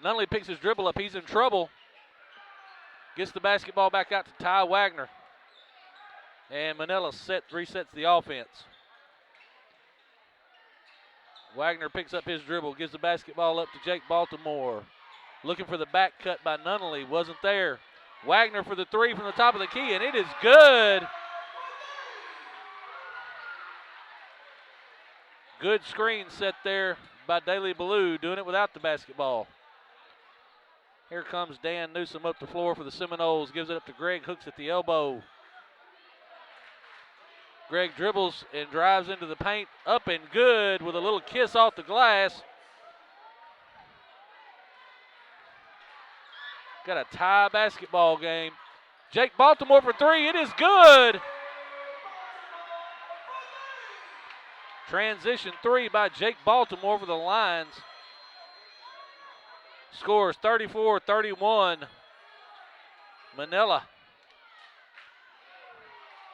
Nunley picks his dribble up. He's in trouble. Gets the basketball back out to Ty Wagner. And Manila resets the offense. Wagner picks up his dribble, gives the basketball up to Jake Baltimore. Looking for the back cut by Nunley, wasn't there. Wagner for the three from the top of the key, and it is good. Good screen set there by Daley Ballou, doing it without the basketball. Here comes Dan Newsom up the floor for the Seminoles, gives it up to Greg Hooks at the elbow. Greg dribbles and drives into the paint, up and good with a little kiss off the glass. Got a tie basketball game. Jake Baltimore for three, it is good. Transition three by Jake Baltimore for the Lions. Scores 34-31. Manila.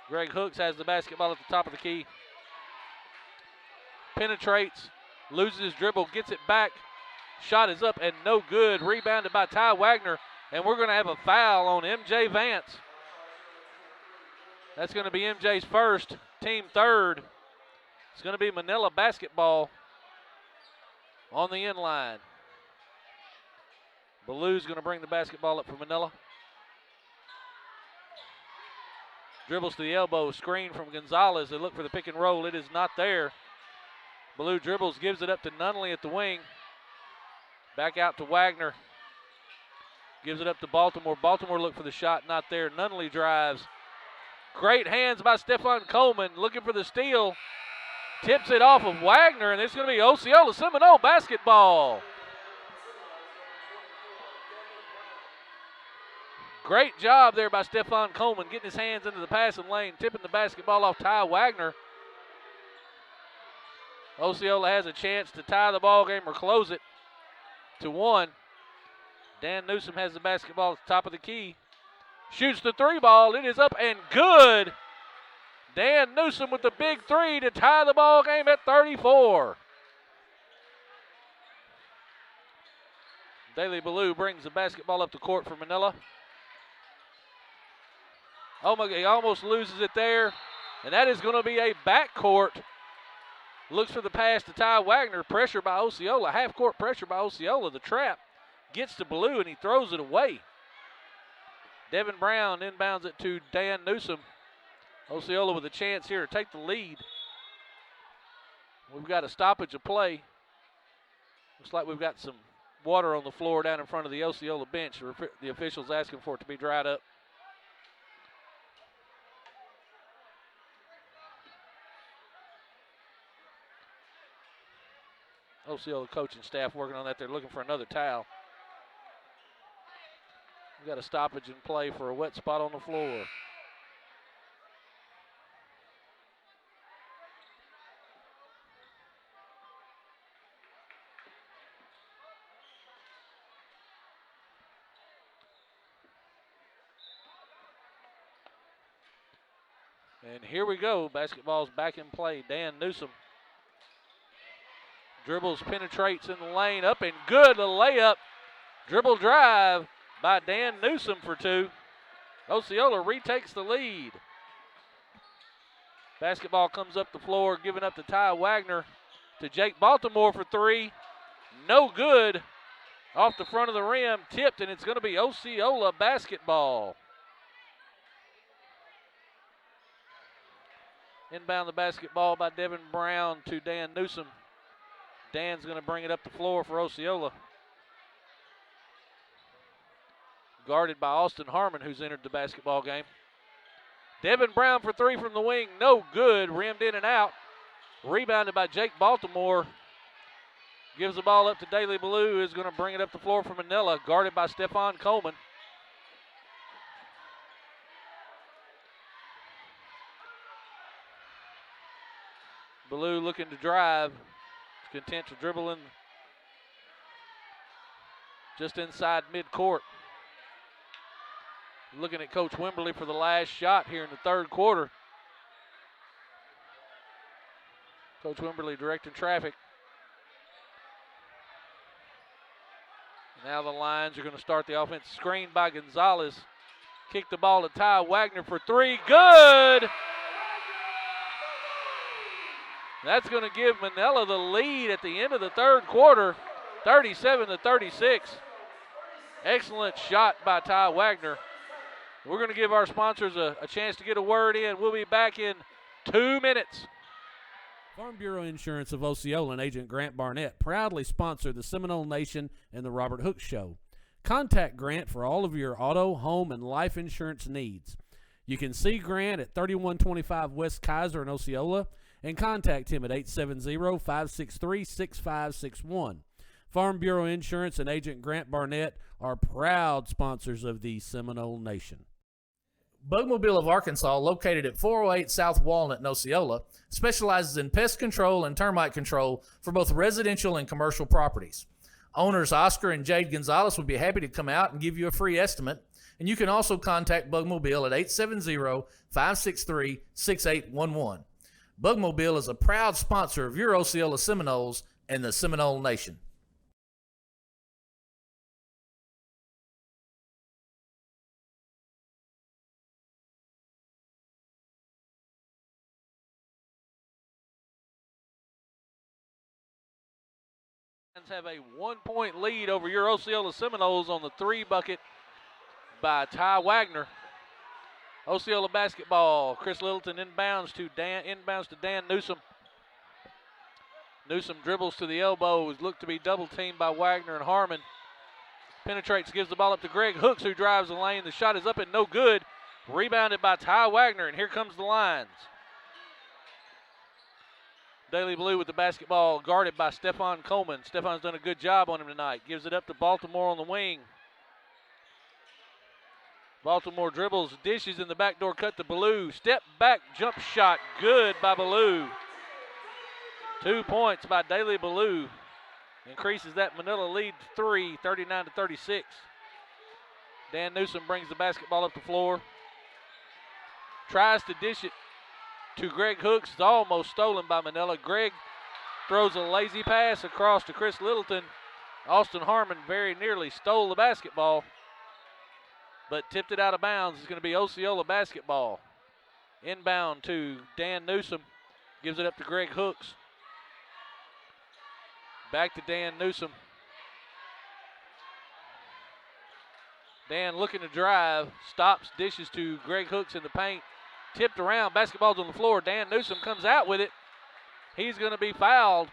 Greg Hooks has the basketball at the top of the key. Penetrates, loses his dribble, gets it back. Shot is up and no good. Rebounded by Ty Wagner. And we're going to have a foul on MJ Vance. That's going to be MJ's first, team third. It's going to be Manila basketball on the end line. Ballou's going to bring the basketball up for Manila. Dribbles to the elbow, screen from Gonzalez. They look for the pick and roll. It is not there. Ballou dribbles, gives it up to Nunley at the wing. Back out to Wagner. Gives it up to Baltimore. Baltimore look for the shot, not there. Nunnally drives. Great hands by Stefan Coleman looking for the steal. Tips it off of Wagner, and it's going to be Osceola Seminole basketball. Great job there by Stefan Coleman getting his hands into the passing lane, tipping the basketball off Ty Wagner. Osceola has a chance to tie the ball game or close it to 1. Dan Newsom has the basketball at the top of the key. Shoots the 3 ball. It is up and good. Dan Newsom with the big 3 to tie the ball game at 34. Daley Ballou brings the basketball up the court for Manila. Oh my God, he almost loses it there. And that is going to be a backcourt. Looks for the pass to Ty Wagner. Pressure by Osceola. Half-court pressure by Osceola. The trap gets to Ballou and he throws it away. Devin Brown inbounds it to Dan Newsom. Osceola with a chance here to take the lead. We've got a stoppage of play. Looks like we've got some water on the floor down in front of the Osceola bench. The officials asking for it to be dried up. Osceola coaching staff working on that. They're looking for another towel. We've got a stoppage in play for a wet spot on the floor. And here we go. Basketball's back in play. Dan Newsom dribbles, penetrates in the lane, up and good. The layup, dribble drive by Dan Newsom for 2. Osceola retakes the lead. Basketball comes up the floor, giving up to Ty Wagner, to Jake Baltimore for 3. No good. Off the front of the rim, tipped, and it's going to be Osceola basketball. Inbound the basketball by Devin Brown to Dan Newsom. Dan's going to bring it up the floor for Osceola. Guarded by Austin Harmon, who's entered the basketball game. Devin Brown for 3 from the wing. No good. Rimmed in and out. Rebounded by Jake Baltimore. Gives the ball up to Daley Ballou, who is going to bring it up the floor for Manila. Guarded by Stefan Coleman. Ballou looking to drive. Content to dribble in just inside midcourt. Looking at Coach Wimberly for the last shot here in the 3rd quarter. Coach Wimberly directing traffic. Now the Lions are going to start the offense. Screen by Gonzalez. Kick the ball to Ty Wagner for 3. Good! That's going to give Manila the lead at the end of the 3rd quarter, 37-36. Excellent shot by Ty Wagner. We're going to give our sponsors a chance to get a word in. We'll be back in 2 minutes. Farm Bureau Insurance of Osceola and Agent Grant Barnett proudly sponsor the Seminole Nation and the Robert Hook Show. Contact Grant for all of your auto, home, and life insurance needs. You can see Grant at 3125 West Kaiser in Osceola, and contact him at 870-563-6561. Farm Bureau Insurance and Agent Grant Barnett are proud sponsors of the Seminole Nation. Bugmobile of Arkansas, located at 408 South Walnut in Osceola, specializes in pest control and termite control for both residential and commercial properties. Owners Oscar and Jade Gonzalez would be happy to come out and give you a free estimate, and you can also contact Bugmobile at 870-563-6811. Bugmobile is a proud sponsor of your Osceola Seminoles and the Seminole Nation. Have a 1-point lead over your Osceola Seminoles on the 3 bucket by Ty Wagner. Osceola basketball. Chris Littleton inbounds to Dan Newsom. Newsom dribbles to the elbow, is looked to be double teamed by Wagner and Harmon. Penetrates, gives the ball up to Greg Hooks, who drives the lane. The shot is up and no good. Rebounded by Ty Wagner, and here comes the Lions. Daily Blue with the basketball, guarded by Stephon Coleman. Stephon's done a good job on him tonight. Gives it up to Baltimore on the wing. Baltimore dribbles, dishes in the backdoor cut to Ballou. Step back jump shot, good by Ballou. 2 points by Daily Ballou. Increases that Manila lead to 3, 39-36. Dan Newsom brings the basketball up the floor. Tries to dish it to Greg Hooks. It's almost stolen by Manila. Greg throws a lazy pass across to Chris Littleton. Austin Harmon very nearly stole the basketball, but tipped it out of bounds. It's going to be Osceola basketball. Inbound to Dan Newsom. Gives it up to Greg Hooks. Back to Dan Newsom. Dan looking to drive. Stops, dishes to Greg Hooks in the paint. Tipped around, basketball's on the floor. Dan Newsom comes out with it. He's going to be fouled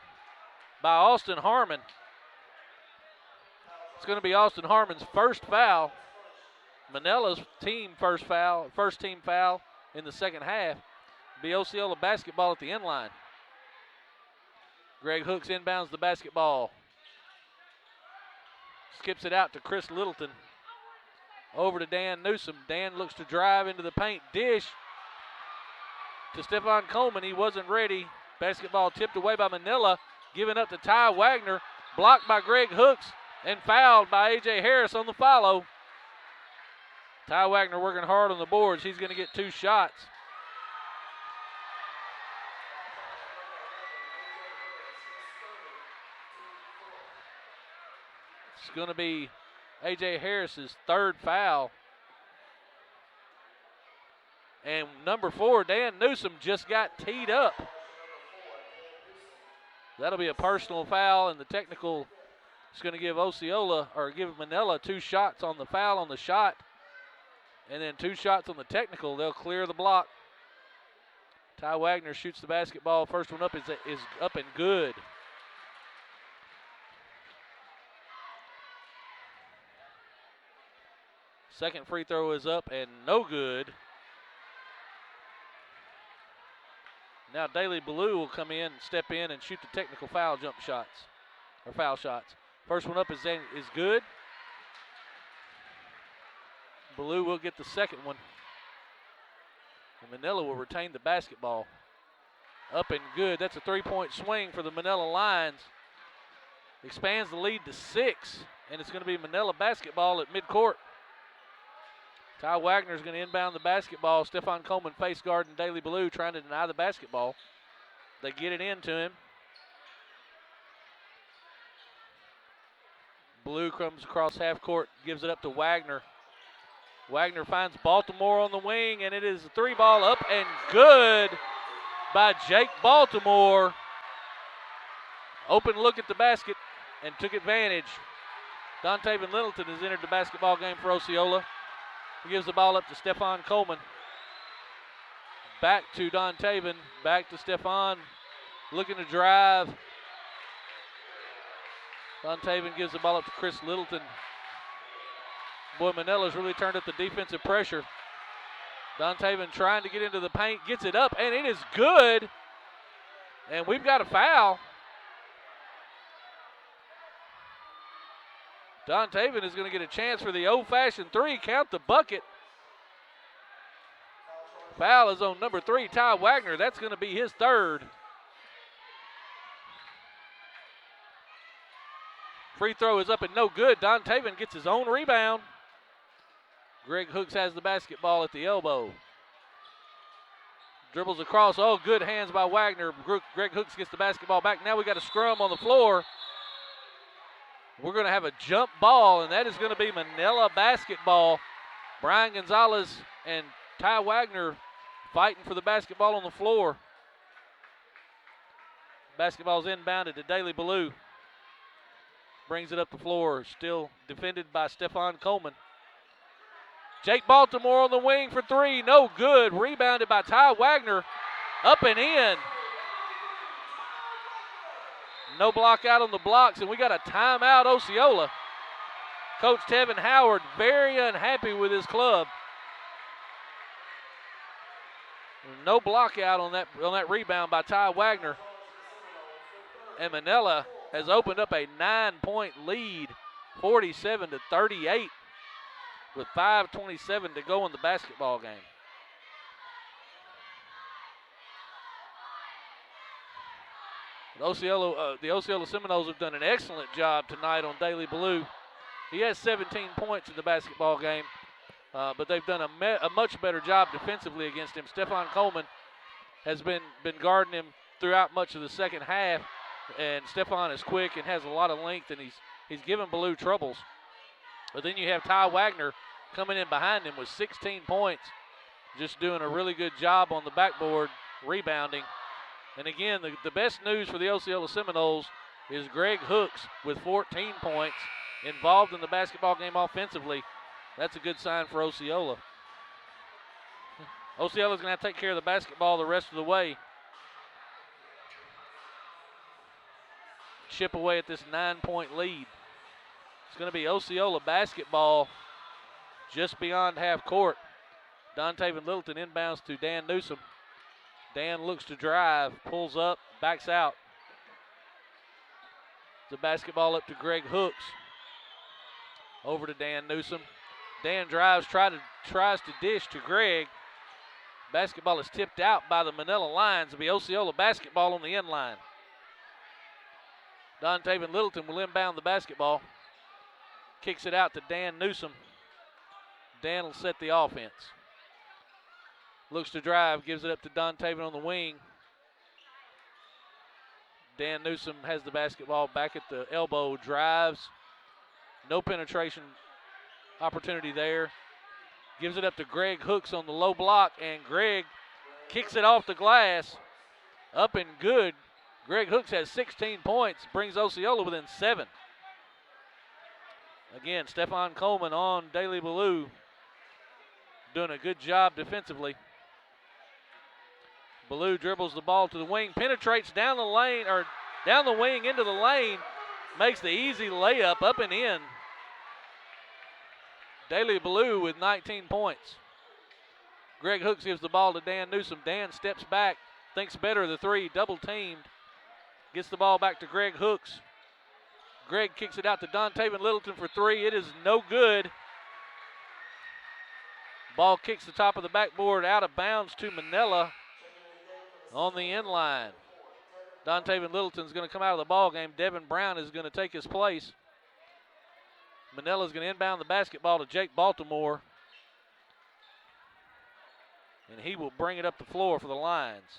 by Austin Harmon. It's going to be Austin Harmon's first foul. Manila's team first team foul in the second half. Be Osceola basketball at the end line. Greg Hooks inbounds the basketball. Skips it out to Chris Littleton. Over to Dan Newsom. Dan looks to drive into the paint. Dish to Stephon Coleman. He wasn't ready. Basketball tipped away by Manila. Given up to Ty Wagner. Blocked by Greg Hooks and fouled by A.J. Harris on the follow. Ty Wagner working hard on the boards. He's going to get 2 shots. It's going to be A.J. Harris's 3rd foul. And number 4, Dan Newsom, just got teed up. That'll be a personal foul, and the technical is going to give Osceola, or give Manila 2 shots on the foul on the shot, and then 2 shots on the technical. They'll clear the block. Ty Wagner shoots the basketball. First one up is up and good. Second free throw is up and no good. Now Daly Ballou will come in, step in, and shoot the technical foul jump shots, or foul shots. First one up is good. Ballou will get the second one. And Manila will retain the basketball. Up and good. That's a 3-point swing for the Manila Lions. Expands the lead to 6, and it's going to be Manila basketball at midcourt. Ty Wagner is going to inbound the basketball. Stephon Coleman face guard and Daly Ballou trying to deny the basketball. They get it into him. Ballou comes across half court, gives it up to Wagner. Wagner finds Baltimore on the wing, and it is a 3-ball up and good by Jake Baltimore. Open look at the basket and took advantage. Dontavian Littleton has entered the basketball game for Osceola. He gives the ball up to Stephon Coleman. Back to Dontavian, back to Stephon, looking to drive. Dontavian gives the ball up to Chris Littleton. Boy, Manila's really turned up the defensive pressure. Dontavian trying to get into the paint, gets it up, and it is good. And we've got a foul. Dontavian is going to get a chance for the old-fashioned 3. Count the bucket. Foul is on number 3, Ty Wagner. That's going to be his 3rd. Free throw is up and no good. Dontavian gets his own rebound. Greg Hooks has the basketball at the elbow. Dribbles across. Oh, good hands by Wagner. Greg Hooks gets the basketball back. Now we got a scrum on the floor. We're going to have a jump ball, and that is going to be Manila basketball. Brian Gonzalez and Ty Wagner fighting for the basketball on the floor. Basketball's inbounded to Daly Ballou. Brings it up the floor, still defended by Stephon Coleman. Jake Baltimore on the wing for 3, no good. Rebounded by Ty Wagner, up and in. No block out on the blocks, and we got a timeout, Osceola. Coach Tevin Howard very unhappy with his club. No block out on that rebound by Ty Wagner. And Manila has opened up a 9-point lead, 47-38, with 5:27 to go in the basketball game. The Osceola Seminoles have done an excellent job tonight on Daley Blue. He has 17 points in the basketball game, but they've done a much better job defensively against him. Stephon Coleman has been guarding him throughout much of the second half, and Stephon is quick and has a lot of length, and he's given Blue troubles. But then you have Ty Wagner coming in behind him with 16 points, just doing a really good job on the backboard, rebounding. And again, the best news for the Osceola Seminoles is Greg Hooks with 14 points, involved in the basketball game offensively. That's a good sign for Osceola. Osceola's going to have to take care of the basketball the rest of the way. Chip away at this 9-point lead. It's going to be Osceola basketball just beyond half court. Dontaven Littleton inbounds to Dan Newsom. Dan looks to drive, pulls up, backs out. The basketball up to Greg Hooks. Over to Dan Newsom. Dan drives, tries to dish to Greg. Basketball is tipped out by the Manila Lions. It'll be Osceola basketball on the end line. Dontaven Littleton will inbound the basketball. Kicks it out to Dan Newsom. Dan will set the offense. Looks to drive, gives it up to Dontaven on the wing. Dan Newsom has the basketball back at the elbow, drives. No penetration opportunity there. Gives it up to Greg Hooks on the low block, and Greg kicks it off the glass. Up and good. Greg Hooks has 16 points, brings Osceola within 7. Again, Stephon Coleman on Daley Ballou, doing a good job defensively. Ballou dribbles the ball to the wing, penetrates down the lane, or down the wing into the lane, makes the easy layup up and in. Daley Ballou with 19 points. Greg Hooks gives the ball to Dan Newsom. Dan steps back, thinks better of the three, double teamed. Gets the ball back to Greg Hooks. Greg kicks it out to Dontaven Littleton for three. It is no good. Ball kicks the top of the backboard out of bounds to Manila on the end line. Dontaven Littleton's going to come out of the ball game. Devin Brown is going to take his place. Manila's going to inbound the basketball to Jake Baltimore. And he will bring it up the floor for the Lions.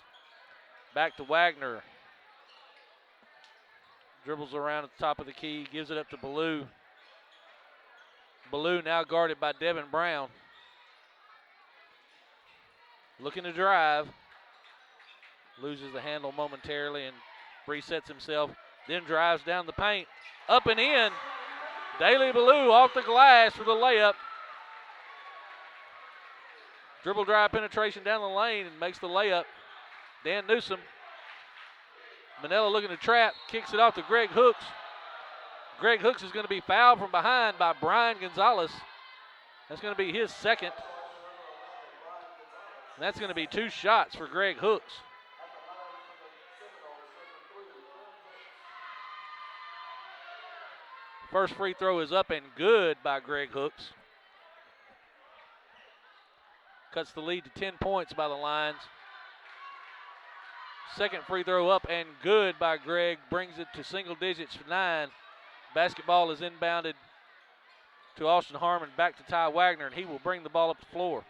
Back to Wagner. Dribbles around at the top of the key, gives it up to Ballou. Ballou now guarded by Devin Brown. Looking to drive. Loses the handle momentarily and resets himself. Then drives down the paint. Up and in. Daley Ballou off the glass for the layup. Dribble drive penetration down the lane and makes the layup. Dan Newsom. Manila looking to trap, kicks it off to Greg Hooks. Greg Hooks is going to be fouled from behind by Brian Gonzalez. That's going to be his second. And that's going to be 2 shots for Greg Hooks. First free throw is up and good by Greg Hooks. Cuts the lead to 10 points by the Lions. Second free throw up and good by Greg. Brings it to single digits for 9. Basketball is inbounded to Austin Harmon, back to Ty Wagner, and he will bring the ball up the floor.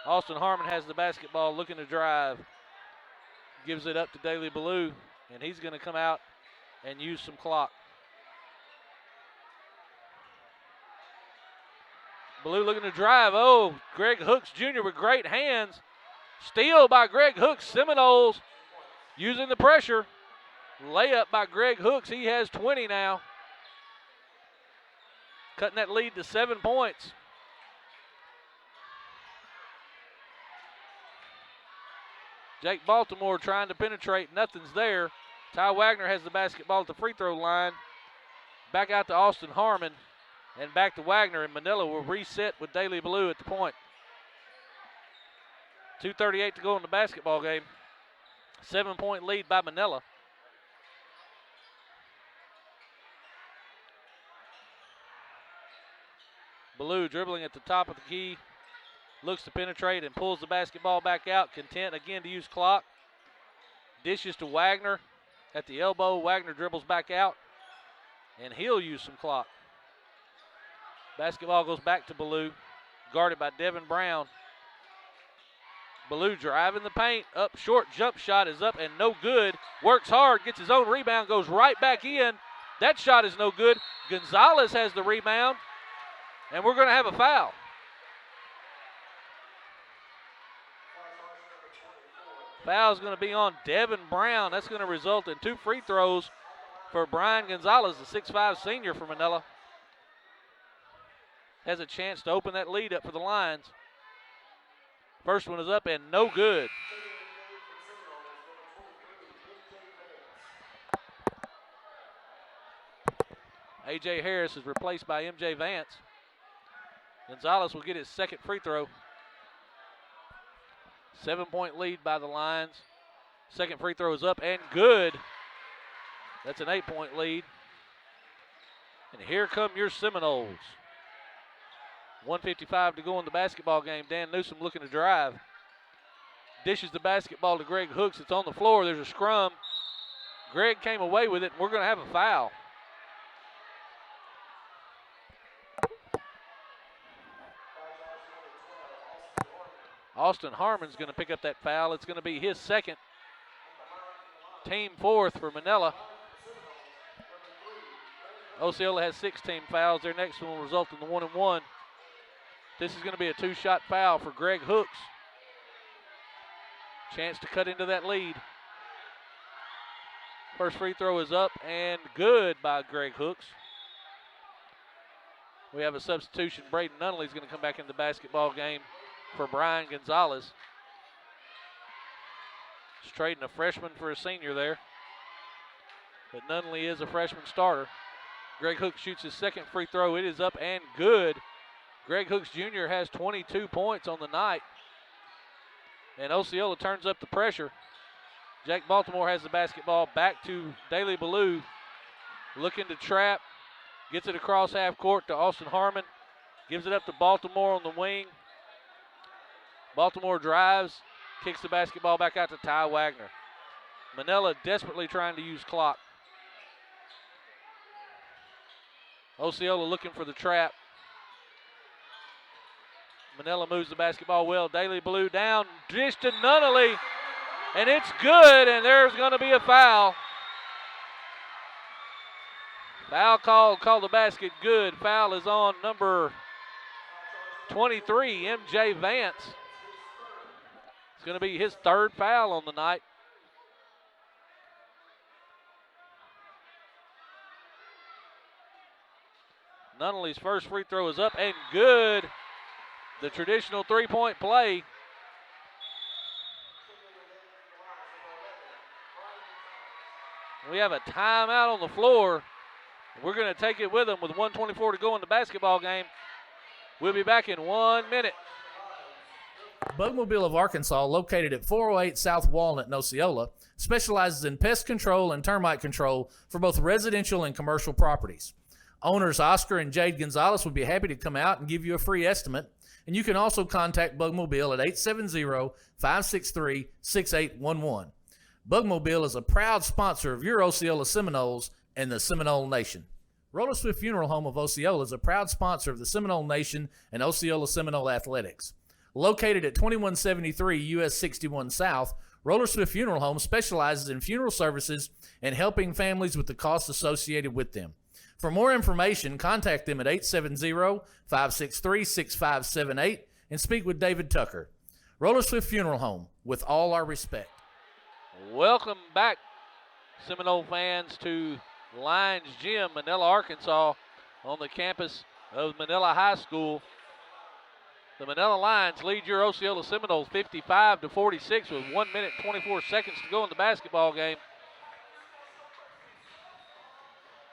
Austin Harmon has the basketball, looking to drive. Gives it up to Daley Ballou, and he's going to come out and use some clock. Ballou looking to drive. Oh, Greg Hooks Jr. with great hands. Steal by Greg Hooks. Seminoles using the pressure. Layup by Greg Hooks. He has 20 now. Cutting that lead to 7 points. Jake Baltimore trying to penetrate. Nothing's there. Ty Wagner has the basketball at the free throw line. Back out to Austin Harmon and back to Wagner. And Manila will reset with Daly Blue at the point. 2:38 to go in the basketball game. 7-point lead by Manila. Blue dribbling at the top of the key. Looks to penetrate and pulls the basketball back out. Content again to use clock. Dishes to Wagner at the elbow. Wagner dribbles back out, and he'll use some clock. Basketball goes back to Blue, guarded by Devin Brown. Blue driving the paint. Up short, jump shot is up and no good. Works hard, gets his own rebound, goes right back in. That shot is no good. Gonzalez has the rebound, and we're going to have a foul. Foul is going to be on Devin Brown. That's going to result in 2 free throws for Brian Gonzalez, the 6'5 senior for Manila. Has a chance to open that lead up for the Lions. First one is up and no good. A.J. Harris is replaced by M.J. Vance. Gonzalez will get his second free throw. 7-point lead by the Lions. Second free throw is up and good. That's an 8-point lead. And here come your Seminoles. 1:55 to go in the basketball game. Dan Newsom looking to drive. Dishes the basketball to Greg Hooks. It's on the floor. There's a scrum. Greg came away with it, and we're going to have a foul. Austin Harmon's going to pick up that foul. It's going to be his second. Team fourth for Manila. Osceola has 16 fouls. Their next one will result in the 1-and-1. This is going to be a 2-shot foul for Greg Hooks. Chance to cut into that lead. First free throw is up and good by Greg Hooks. We have a substitution. Braden Nunnally is going to come back in the basketball game for Brian Gonzalez. Just trading a freshman for a senior there. But Nunnally is a freshman starter. Greg Hooks shoots his second free throw. It is up and good. Greg Hooks Jr. has 22 points on the night. And Osceola turns up the pressure. Jake Baltimore has the basketball back to Daly Ballou. Looking to trap. Gets it across half court to Austin Harmon. Gives it up to Baltimore on the wing. Baltimore drives. Kicks the basketball back out to Ty Wagner. Manila desperately trying to use clock. Osceola looking for the trap. Manila moves the basketball well. Daly Blue down. Dish to Nunnally. And it's good, and there's going to be a foul. Foul called the basket good. Foul is on number 23, M.J. Vance. It's going to be his third foul on the night. Nunnally's first free throw is up and good. The traditional three-point play. We have a timeout on the floor. We're going to take it with them with 1:24 to go in the basketball game. We'll be back in 1 minute. Bugmobile of Arkansas, located at 408 South Walnut in Osceola, specializes in pest control and termite control for both residential and commercial properties. Owners Oscar and Jade Gonzalez would be happy to come out and give you a free estimate, and you can also contact Bugmobile at 870-563-6811. Bugmobile is a proud sponsor of your Osceola Seminoles and the Seminole Nation. Roller Swift Funeral Home of Osceola is a proud sponsor of the Seminole Nation and Osceola Seminole Athletics. Located at 2173 US 61 South, Roller Swift Funeral Home specializes in funeral services and helping families with the costs associated with them. For more information, contact them at 870-563-6578 and speak with David Tucker. Roller Swift Funeral Home, with all our respect. Welcome back, Seminole fans, to Lions Gym, Manila, Arkansas, on the campus of Manila High School. The Manila Lions lead your Osceola Seminoles 55-46 with 1 minute and 24 seconds to go in the basketball game.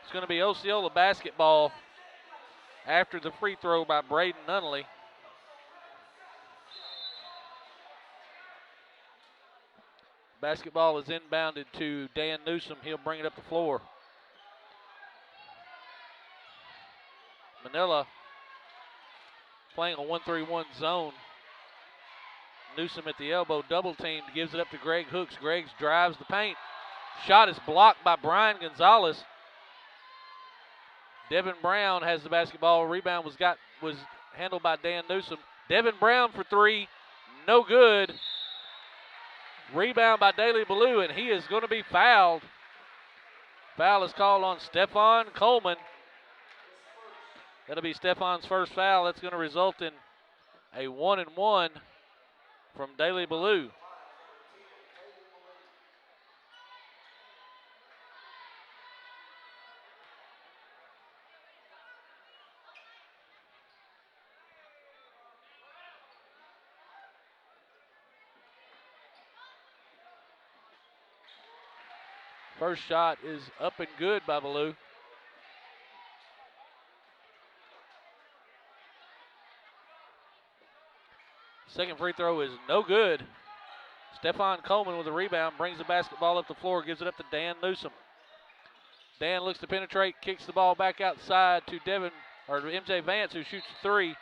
It's going to be Osceola basketball after the free throw by Braden Nunnally. Basketball is inbounded to Dan Newsom. He'll bring it up the floor. Manila playing a 1-3-1 zone. Newsom at the elbow, double teamed, gives it up to Greg Hooks. Griggs drives the paint. Shot is blocked by Brian Gonzalez. Devin Brown has the basketball. Rebound was handled by Dan Newsom. Devin Brown for three, no good. Rebound by Daley Ballou, and he is going to be fouled. Foul is called on Stephon Coleman. That'll be Stephon's first foul. That's going to result in a 1-and-1 from Daley Ballou. First shot is up and good by Ballou. Second free throw is no good. Stephon Coleman with a rebound, brings the basketball up the floor, gives it up to Dan Newsom. Dan looks to penetrate, kicks the ball back outside to MJ Vance, who shoots three.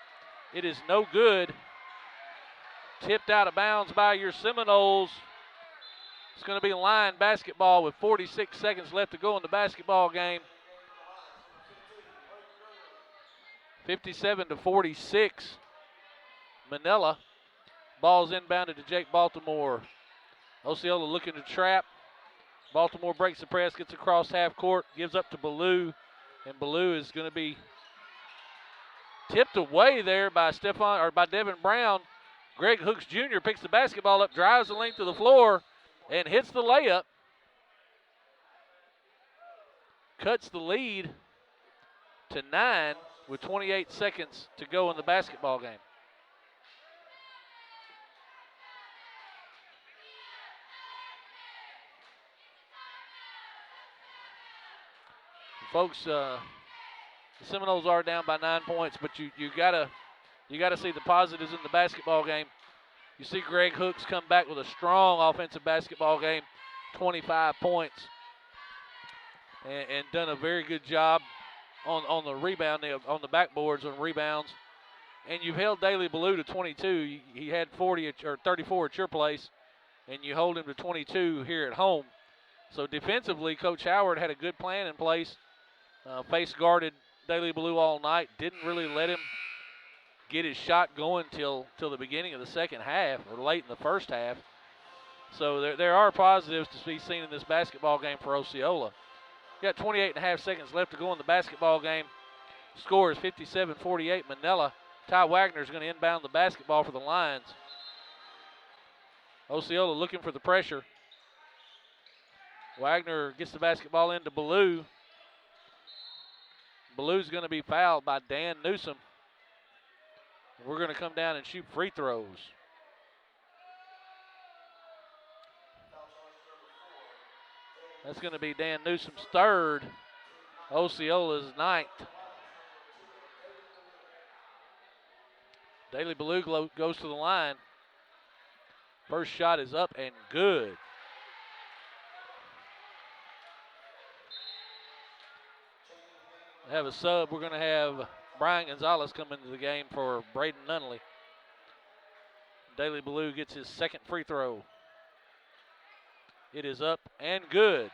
It is no good. Tipped out of bounds by your Seminoles. It's going to be line basketball with 46 seconds left to go in the basketball game. 57-46. Manila. Ball's inbounded to Jake Baltimore. Osceola looking to trap. Baltimore breaks the press, gets across half court, gives up to Ballou, and Ballou is going to be tipped away there by Devin Brown. Greg Hooks Jr. picks the basketball up, drives the length of the floor, and hits the layup. Cuts the lead to 9 with 28 seconds to go in the basketball game. Folks, the Seminoles are down by 9 points, but you gotta see the positives in the basketball game. You see Greg Hooks come back with a strong offensive basketball game, 25 points, and done a very good job on the rebound, on the backboards, on rebounds. And you've held Daley Ballou to 22. He had 34 at your place, and you hold him to 22 here at home. So defensively, Coach Howard had a good plan in place. Face guarded Daley Ballou all night. Didn't really let him get his shot going till the beginning of the second half or late in the first half. So there are positives to be seen in this basketball game for Osceola. Got 28.5 seconds left to go in the basketball game. Score is 57-48 Manila. Ty Wagner is going to inbound the basketball for the Lions. Osceola looking for the pressure. Wagner gets the basketball into Ballou. Ballou's going to be fouled by Dan Newsom. We're going to come down and shoot free throws. That's going to be Dan Newsom's third. Osceola's ninth. Daley Ballou goes to the line. First shot is up and good. Have a sub. We're going to have Brian Gonzalez come into the game for Braden Nunnally. Daley Ballou gets his second free throw. It is up and good.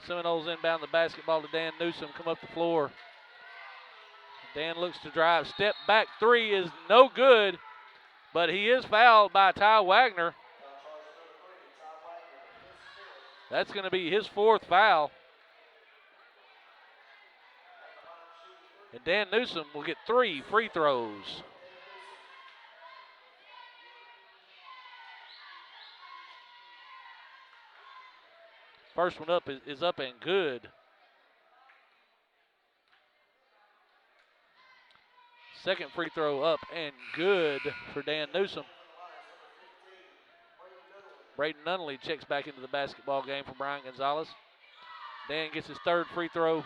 Seminoles inbound the basketball to Dan Newsom. Come up the floor. Dan looks to drive. Step back three is no good, but he is fouled by Ty Wagner. That's going to be his fourth foul. And Dan Newsom will get 3 free throws. First one up is up and good. Second free throw up and good for Dan Newsom. Braden Nunnally checks back into the basketball game for Brian Gonzalez. Dan gets his third free throw.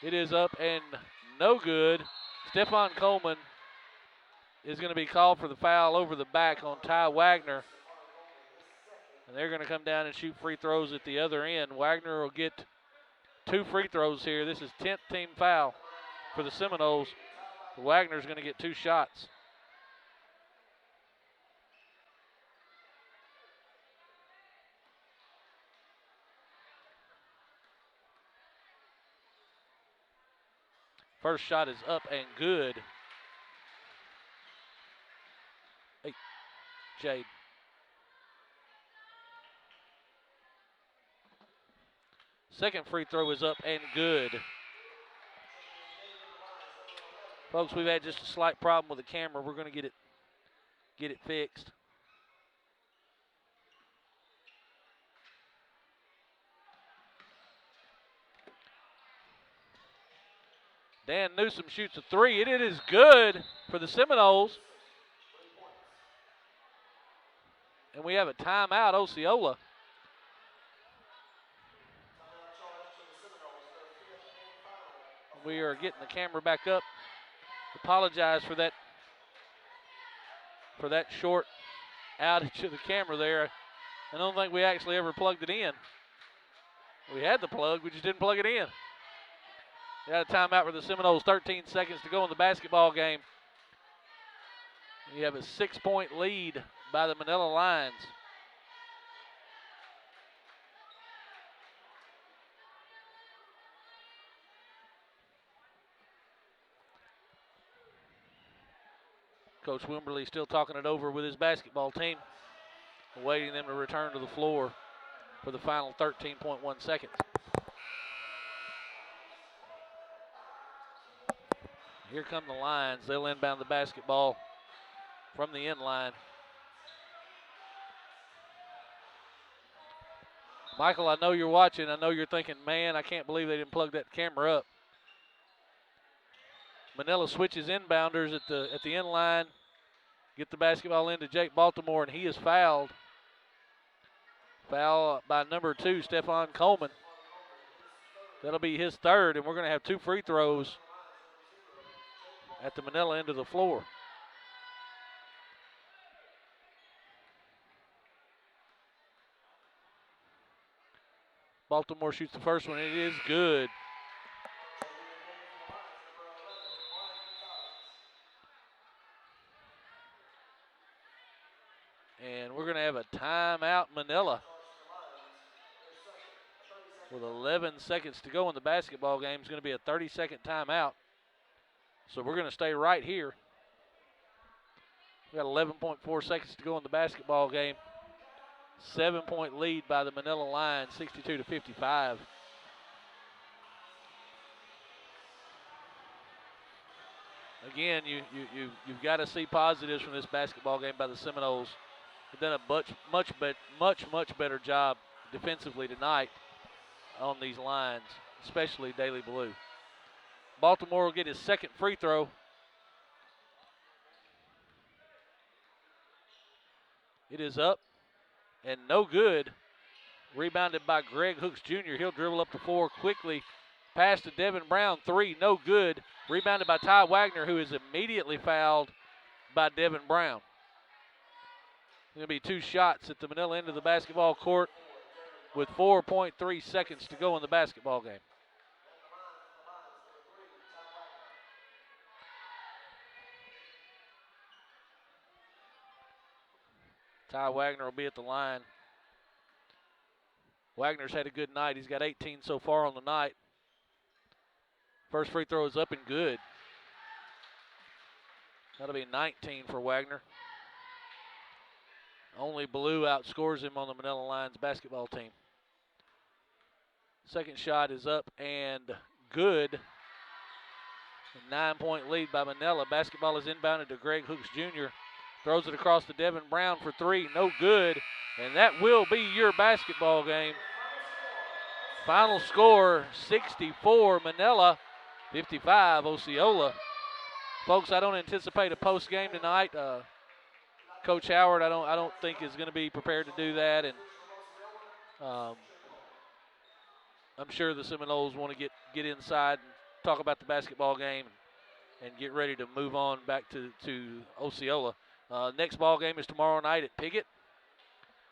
It is up and no good. Stephon Coleman is going to be called for the foul over the back on Ty Wagner. And they're going to come down and shoot free throws at the other end. Wagner will get 2 free throws here. This is 10th team foul for the Seminoles. Wagner's going to get 2 shots. First shot is up and good. Hey, Jade. Second free throw is up and good. Folks, we've had just a slight problem with the camera. We're going to get it fixed. Dan Newsom shoots a 3, and it is good for the Seminoles. And we have a timeout, Osceola. We are getting the camera back up. Apologize for that short outage of the camera there. I don't think we actually ever plugged it in. We had the plug, we just didn't plug it in. We got a timeout for the Seminoles, 13 seconds to go in the basketball game. You have a 6-point lead by the Manila Lions. Coach Wimberly still talking it over with his basketball team, awaiting them to return to the floor for the final 13.1 seconds. Here come the Lions. They'll inbound the basketball from the end line. Michael, I know you're watching. I know you're thinking, man, I can't believe they didn't plug that camera up. Manila switches inbounders at the end line. Get the basketball into Jake Baltimore, and he is fouled. Foul by number 2, Stephon Coleman. That'll be his third, and we're going to have 2 free throws at the Manila end of the floor. Baltimore shoots the first one, and it is good. And we're going to have a timeout, Manila. With 11 seconds to go in the basketball game, it's going to be a 30-second timeout. So we're going to stay right here. We got 11.4 seconds to go in the basketball game. 7-point lead by the Manila Lions, 62-55. Again, you've got to see positives from this basketball game by the Seminoles. They've done a much better job defensively tonight on these lines, especially Daily Blue. Baltimore will get his second free throw. It is up and no good. Rebounded by Greg Hooks Jr. He'll dribble up the floor quickly. Pass to Devin Brown, 3, no good. Rebounded by Ty Wagner, who is immediately fouled by Devin Brown. Going to be 2 shots at the Manila end of the basketball court with 4.3 seconds to go in the basketball game. Ty Wagner will be at the line. Wagner's had a good night. He's got 18 so far on the night. First free throw is up and good. That'll be 19 for Wagner. Only Blue outscores him on the Manila Lions basketball team. Second shot is up and good. A 9-point lead by Manila. Basketball is inbounded to Greg Hooks Jr. Throws it across to Devin Brown for 3, no good. And that will be your basketball game. Final score, 64 Manila, 55 Osceola. Folks, I don't anticipate a post game tonight. Coach Howard, I don't think is going to be prepared to do that, and um, I'm sure the Seminoles want to get inside and talk about the basketball game and get ready to move on back to Osceola. Next ball game is tomorrow night at Piggott.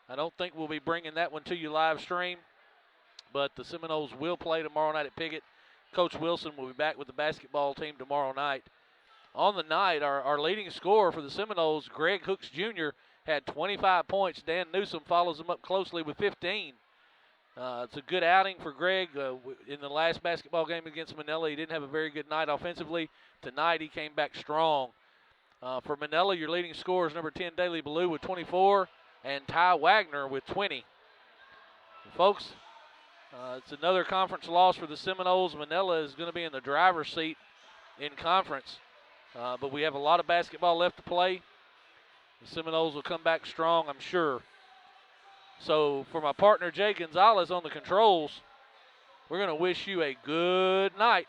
I don't think we'll be bringing that one to you live stream, but the Seminoles will play tomorrow night at Piggott. Coach Wilson will be back with the basketball team tomorrow night. On the night, our leading scorer for the Seminoles, Greg Hooks Jr., had 25 points. Dan Newsom follows him up closely with 15. It's a good outing for Greg. In the last basketball game against Manila, he didn't have a very good night offensively. Tonight, he came back strong. For Manila, your leading scorer is number 10, Daley Ballou, with 24, and Ty Wagner with 20. Folks, it's another conference loss for the Seminoles. Manila is going to be in the driver's seat in conference, but we have a lot of basketball left to play. The Seminoles will come back strong, I'm sure. So for my partner, Jay Gonzalez, on the controls, we're going to wish you a good night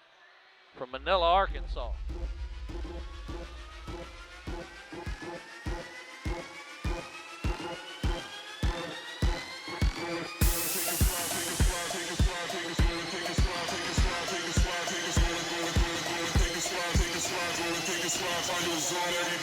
from Manila, Arkansas. Find your zone every